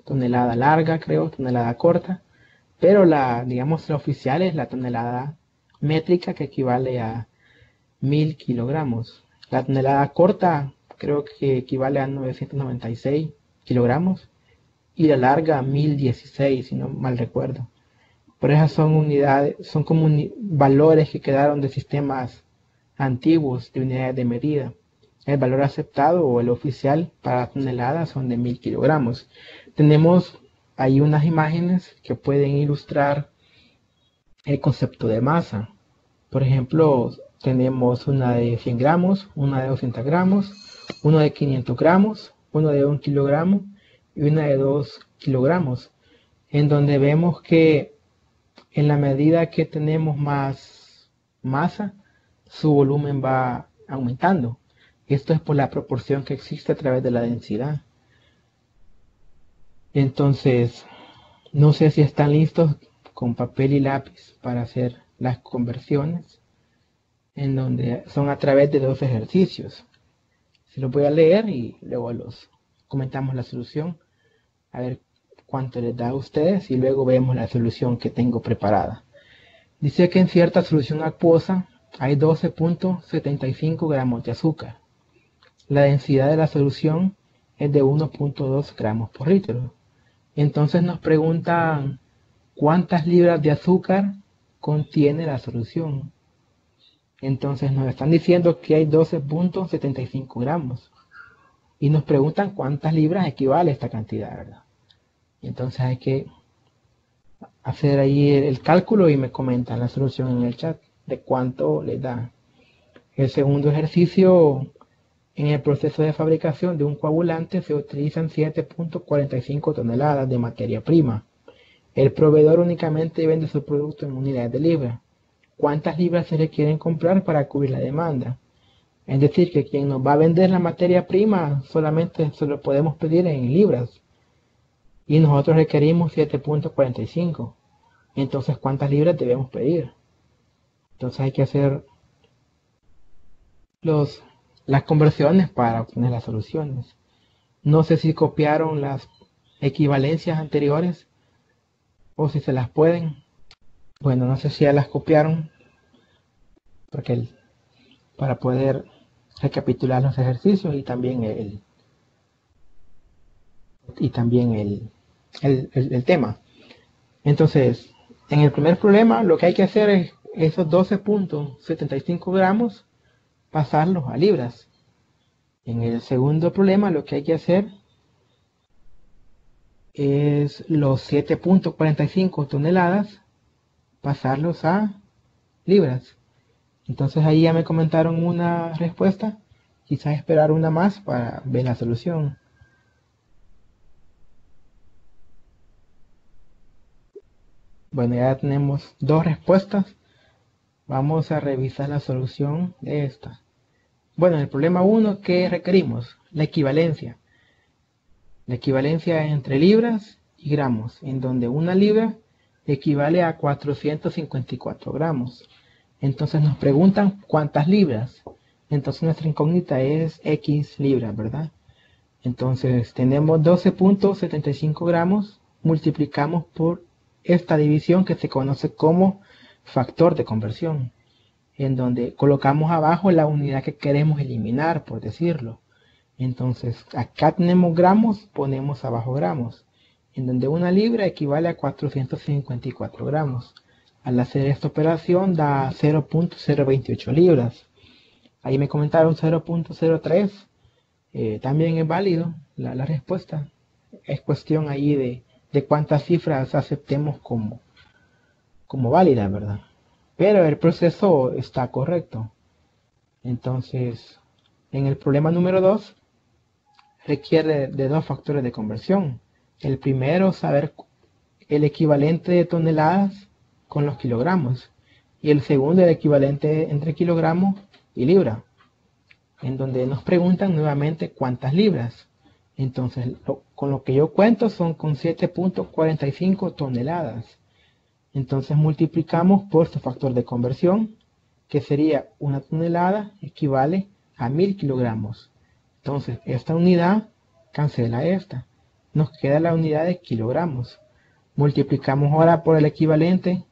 tonelada larga, creo, tonelada corta, pero digamos, la oficial es la tonelada métrica, que equivale a 1000 kilogramos. La tonelada corta creo que equivale a 996 kilogramos y la larga a 1016, si no mal recuerdo. Pero esas son unidades, son como valores que quedaron de sistemas antiguos de unidades de medida. el valor aceptado o el oficial para toneladas son de 1000 kilogramos. Tenemos ahí unas imágenes que pueden ilustrar el concepto de masa. Por ejemplo, tenemos una de 100 gramos, una de 200 gramos, uno de 500 gramos, uno de 1 kilogramo y una de 2 kilogramos, en donde vemos que en la medida que tenemos más masa, su volumen va aumentando. Esto es por la proporción que existe a través de la densidad. Entonces, no sé si están listos con papel y lápiz para hacer las conversiones, en donde son a través de 2 ejercicios. Se los voy a leer y luego los comentamos la solución, a ver cuánto les da a ustedes y luego vemos la solución que tengo preparada. Dice que en cierta solución acuosa hay 12.75 gramos de azúcar. La densidad de la solución es de 1.2 gramos por litro. Entonces nos preguntan cuántas libras de azúcar contiene la solución. Entonces nos están diciendo que hay 12.75 gramos. Y nos preguntan cuántas libras equivale esta cantidad, ¿verdad? Entonces hay que hacer ahí el cálculo y me comentan la solución en el chat de cuánto les da. El segundo ejercicio, en el proceso de fabricación de un coagulante se utilizan 7.45 toneladas de materia prima. El proveedor únicamente vende su producto en unidades de libra. ¿Cuántas libras se requieren comprar para cubrir la demanda? Es decir, que quien nos va a vender la materia prima solamente se lo podemos pedir en libras. Y nosotros requerimos 7.45. Entonces, ¿cuántas libras debemos pedir? Entonces hay que hacer las conversiones para obtener las soluciones. No sé si copiaron las equivalencias anteriores o si se las pueden. Bueno, no sé si ya las copiaron porque para poder recapitular los ejercicios y también el tema. Entonces, en el primer problema lo que hay que hacer es esos 12.75 gramos pasarlos a libras. En el segundo problema lo que hay que hacer es los 7.45 toneladas pasarlos a libras. Entonces ahí ya me comentaron una respuesta, quizás esperar una más para ver la solución. Bueno, ya tenemos dos respuestas. Vamos a revisar la solución de esta. Bueno, en el problema 1, ¿qué requerimos? La equivalencia. La equivalencia entre libras y gramos, en donde una libra equivale a 454 gramos. Entonces nos preguntan cuántas libras. Entonces nuestra incógnita es X libras, ¿verdad? Entonces tenemos 12.75 gramos, multiplicamos por esta división que se conoce como factor de conversión, en donde colocamos abajo la unidad que queremos eliminar, por decirlo. Entonces acá tenemos gramos, ponemos abajo gramos, en donde una libra equivale a 454 gramos. Al hacer esta operación da 0.028 libras. Ahí me comentaron 0.03. También es válido la respuesta. Es cuestión ahí de cuántas cifras aceptemos como válidas, ¿verdad? Pero el proceso está correcto. Entonces, en el problema número 2, requiere de dos factores de conversión. El primero, saber el equivalente de toneladas con los kilogramos. Y el segundo, el equivalente entre kilogramos y libra, en donde nos preguntan nuevamente cuántas libras. Entonces, con lo que yo cuento son con 7.45 toneladas. Entonces multiplicamos por su factor de conversión, que sería una tonelada equivale a 1000 kilogramos. Entonces, esta unidad cancela esta. Nos queda la unidad de kilogramos. Multiplicamos ahora por el equivalente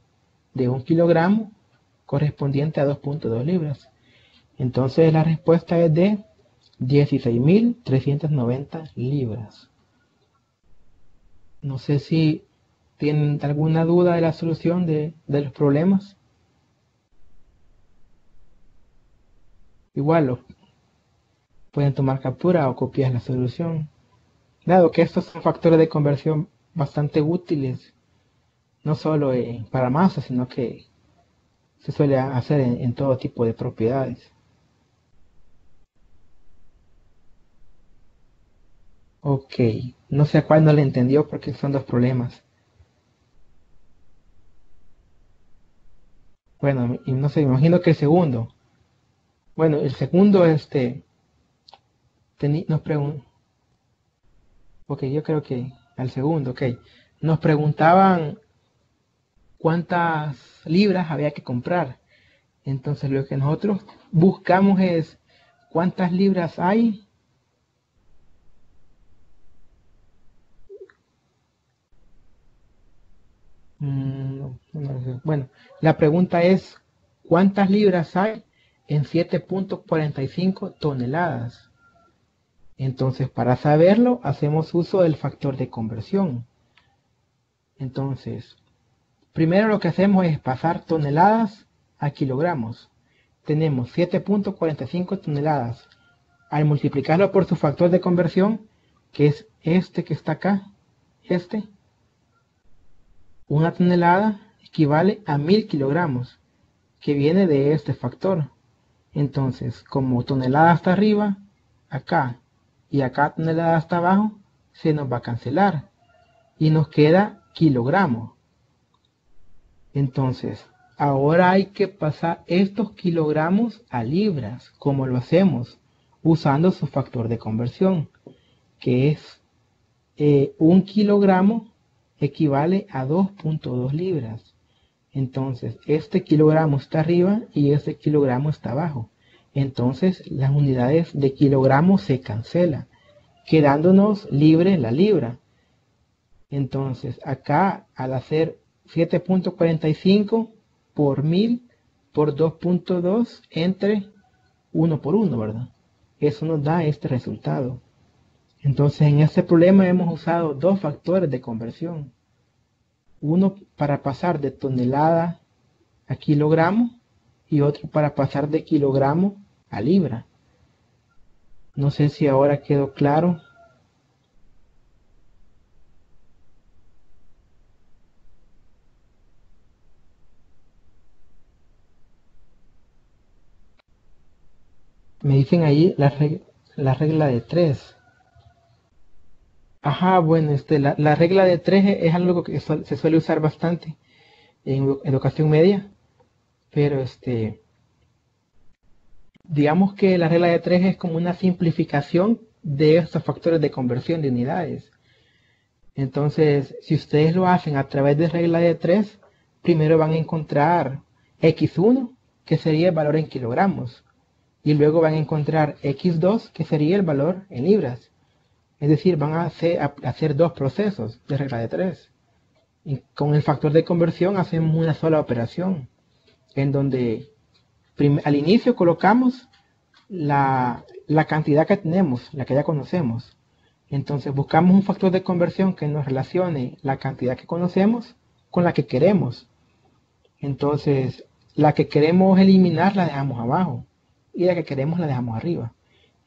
de 1 kilogramo correspondiente a 2.2 libras. Entonces la respuesta es de 16.390 libras. No sé si tienen alguna duda de la solución de los problemas. Igual pueden tomar captura o copiar la solución. Dado que estos son factores de conversión bastante útiles, no solo para masa, sino que se suele hacer en todo tipo de propiedades. Ok, no sé a cuál no le entendió porque son dos problemas. Bueno, y no sé, me imagino que el segundo. Bueno, el segundo, nos preguntó, ok, yo creo que al segundo, ok. Nos preguntaban cuántas libras había que comprar. Entonces lo que nosotros buscamos es cuántas libras hay. Bueno, la pregunta es ¿cuántas libras hay en 7.45 toneladas? Entonces, para saberlo, hacemos uso del factor de conversión. Entonces, primero lo que hacemos es pasar toneladas a kilogramos. Tenemos 7.45 toneladas. Al multiplicarlo por su factor de conversión, que es este que está acá, una tonelada equivale a 1000 kilogramos, que viene de este factor. Entonces, como tonelada está arriba, acá, y acá tonelada está abajo, se nos va a cancelar. Y nos queda kilogramos. Entonces, ahora hay que pasar estos kilogramos a libras, como lo hacemos, usando su factor de conversión, que es 1 kilogramo equivale a 2.2 libras. Entonces, este kilogramo está arriba y este kilogramo está abajo. Entonces, las unidades de kilogramo se cancelan, quedándonos libre la libra. Entonces, acá, al hacer 7.45 por 1000 por 2.2 entre 1 por 1, ¿verdad? Eso nos da este resultado. Entonces, en este problema hemos usado dos factores de conversión. Uno para pasar de tonelada a kilogramo y otro para pasar de kilogramo a libra. No sé si ahora quedó claro. Me dicen ahí la regla de 3. Ajá, bueno, la regla de 3 es algo que se suele usar bastante en educación media, pero digamos que la regla de 3 es como una simplificación de estos factores de conversión de unidades. Entonces, si ustedes lo hacen a través de regla de 3, primero van a encontrar x1, que sería el valor en kilogramos, y luego van a encontrar x2, que sería el valor en libras. Es decir, van a hacer dos procesos de regla de 3. Y con el factor de conversión hacemos una sola operación, en donde al inicio colocamos la cantidad que tenemos, la que ya conocemos. Entonces buscamos un factor de conversión que nos relacione la cantidad que conocemos con la que queremos. Entonces, la que queremos eliminar la dejamos abajo y la que queremos la dejamos arriba.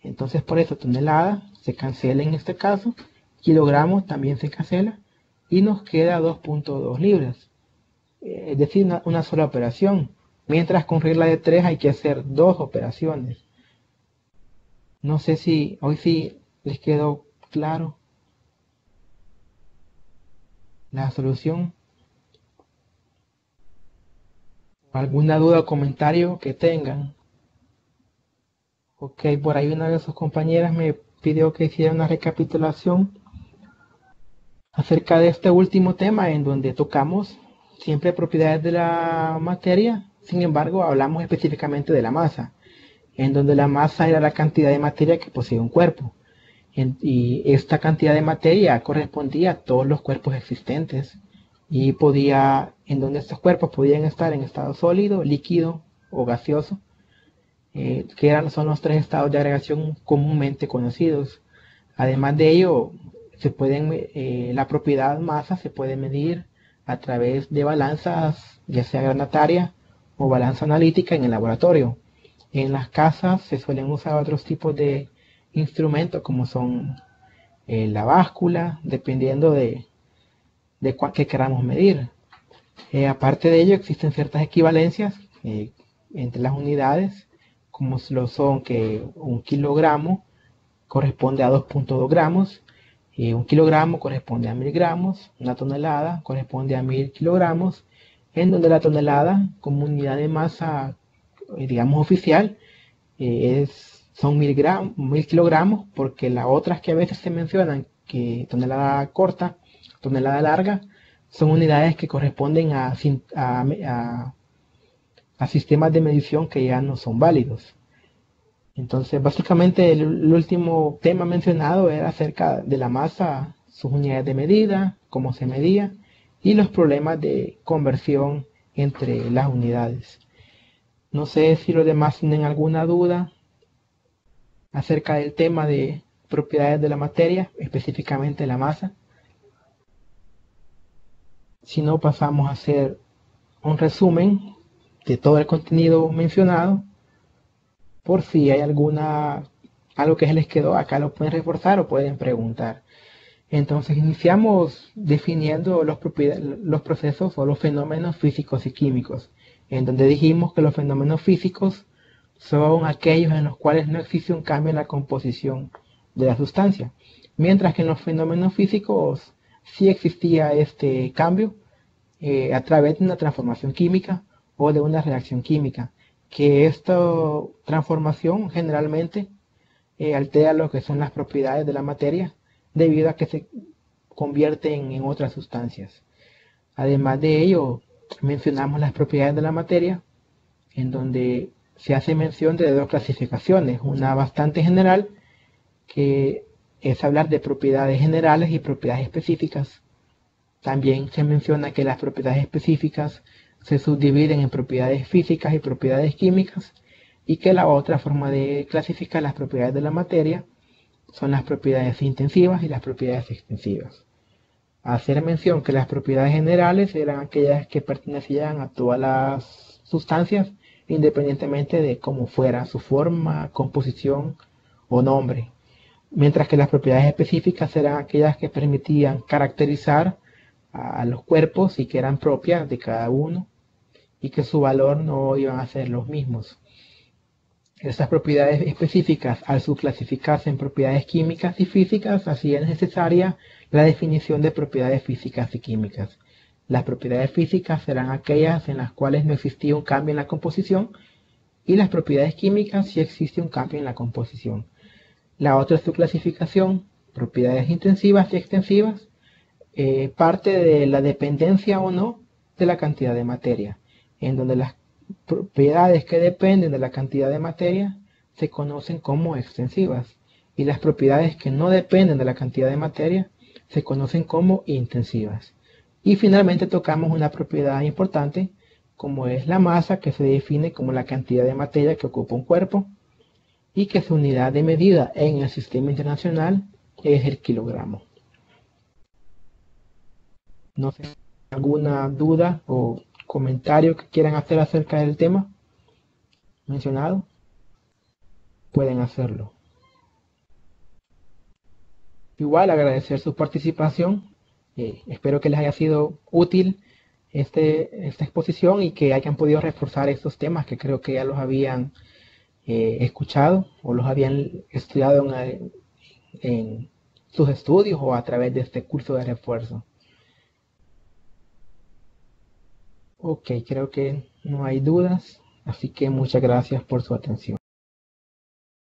Entonces, por eso tonelada se cancela en este caso, kilogramos también se cancela y nos queda 2.2 libras. Es decir, una sola operación. Mientras con regla de 3 hay que hacer dos operaciones. No sé si hoy sí les quedó claro la solución. ¿Alguna duda o comentario que tengan? Ok, por ahí una de sus compañeras me pidió que hiciera una recapitulación acerca de este último tema en donde tocamos siempre propiedades de la materia. Sin embargo, hablamos específicamente de la masa, en donde la masa era la cantidad de materia que posee un cuerpo. Y esta cantidad de materia correspondía a todos los cuerpos existentes y en donde estos cuerpos podían estar en estado sólido, líquido o gaseoso, son los tres estados de agregación comúnmente conocidos. Además de ello, la propiedad masa se puede medir a través de balanzas, ya sea granataria o balanza analítica en el laboratorio. En las casas se suelen usar otros tipos de instrumentos como son la báscula, dependiendo de qué queramos medir. Aparte de ello, existen ciertas equivalencias entre las unidades, como lo son que un kilogramo corresponde a 2.2 gramos, un kilogramo corresponde a 1000 gramos, una tonelada corresponde a 1000 kilogramos, en donde la tonelada como unidad de masa, digamos oficial, son 1000 kilogramos, porque las otras que a veces se mencionan, que tonelada corta, tonelada larga, son unidades que corresponden a sistemas de medición que ya no son válidos. Entonces, básicamente el último tema mencionado era acerca de la masa, sus unidades de medida, cómo se medía y los problemas de conversión entre las unidades. No sé si los demás tienen alguna duda acerca del tema de propiedades de la materia, específicamente la masa. Si no, pasamos a hacer un resumen de todo el contenido mencionado. Por si hay algo que se les quedó, acá lo pueden reforzar o pueden preguntar. Entonces iniciamos definiendo los procesos o los fenómenos físicos y químicos, en donde dijimos que los fenómenos físicos son aquellos en los cuales no existe un cambio en la composición de la sustancia, mientras que en los fenómenos físicos sí existía este cambio a través de una transformación química o de una reacción química, que esta transformación generalmente altera lo que son las propiedades de la materia debido a que se convierten en otras sustancias. Además de ello, mencionamos las propiedades de la materia, en donde se hace mención de dos clasificaciones, una bastante general, que es hablar de propiedades generales y propiedades específicas. También se menciona que las propiedades específicas se subdividen en propiedades físicas y propiedades químicas, y que la otra forma de clasificar las propiedades de la materia son las propiedades intensivas y las propiedades extensivas. Hacer mención que las propiedades generales eran aquellas que pertenecían a todas las sustancias, independientemente de cómo fuera su forma, composición o nombre, mientras que las propiedades específicas eran aquellas que permitían caracterizar a los cuerpos y que eran propias de cada uno y que su valor no iban a ser los mismos. Estas propiedades específicas, al subclasificarse en propiedades químicas y físicas, hacían necesaria la definición de propiedades físicas y químicas. Las propiedades físicas eran aquellas en las cuales no existía un cambio en la composición, y las propiedades químicas sí existe un cambio en la composición. La otra subclasificación, propiedades intensivas y extensivas, parte de la dependencia o no de la cantidad de materia, en donde las propiedades que dependen de la cantidad de materia se conocen como extensivas, y las propiedades que no dependen de la cantidad de materia se conocen como intensivas. Y finalmente tocamos una propiedad importante, como es la masa, que se define como la cantidad de materia que ocupa un cuerpo, y que su unidad de medida en el sistema internacional es el kilogramo. No sé, alguna duda o comentario que quieran hacer acerca del tema mencionado, pueden hacerlo. Igual agradecer su participación. Espero que les haya sido útil esta exposición y que hayan podido reforzar estos temas que creo que ya los habían escuchado o los habían estudiado en sus estudios o a través de este curso de refuerzo. Ok, creo que no hay dudas, así que muchas gracias por su atención.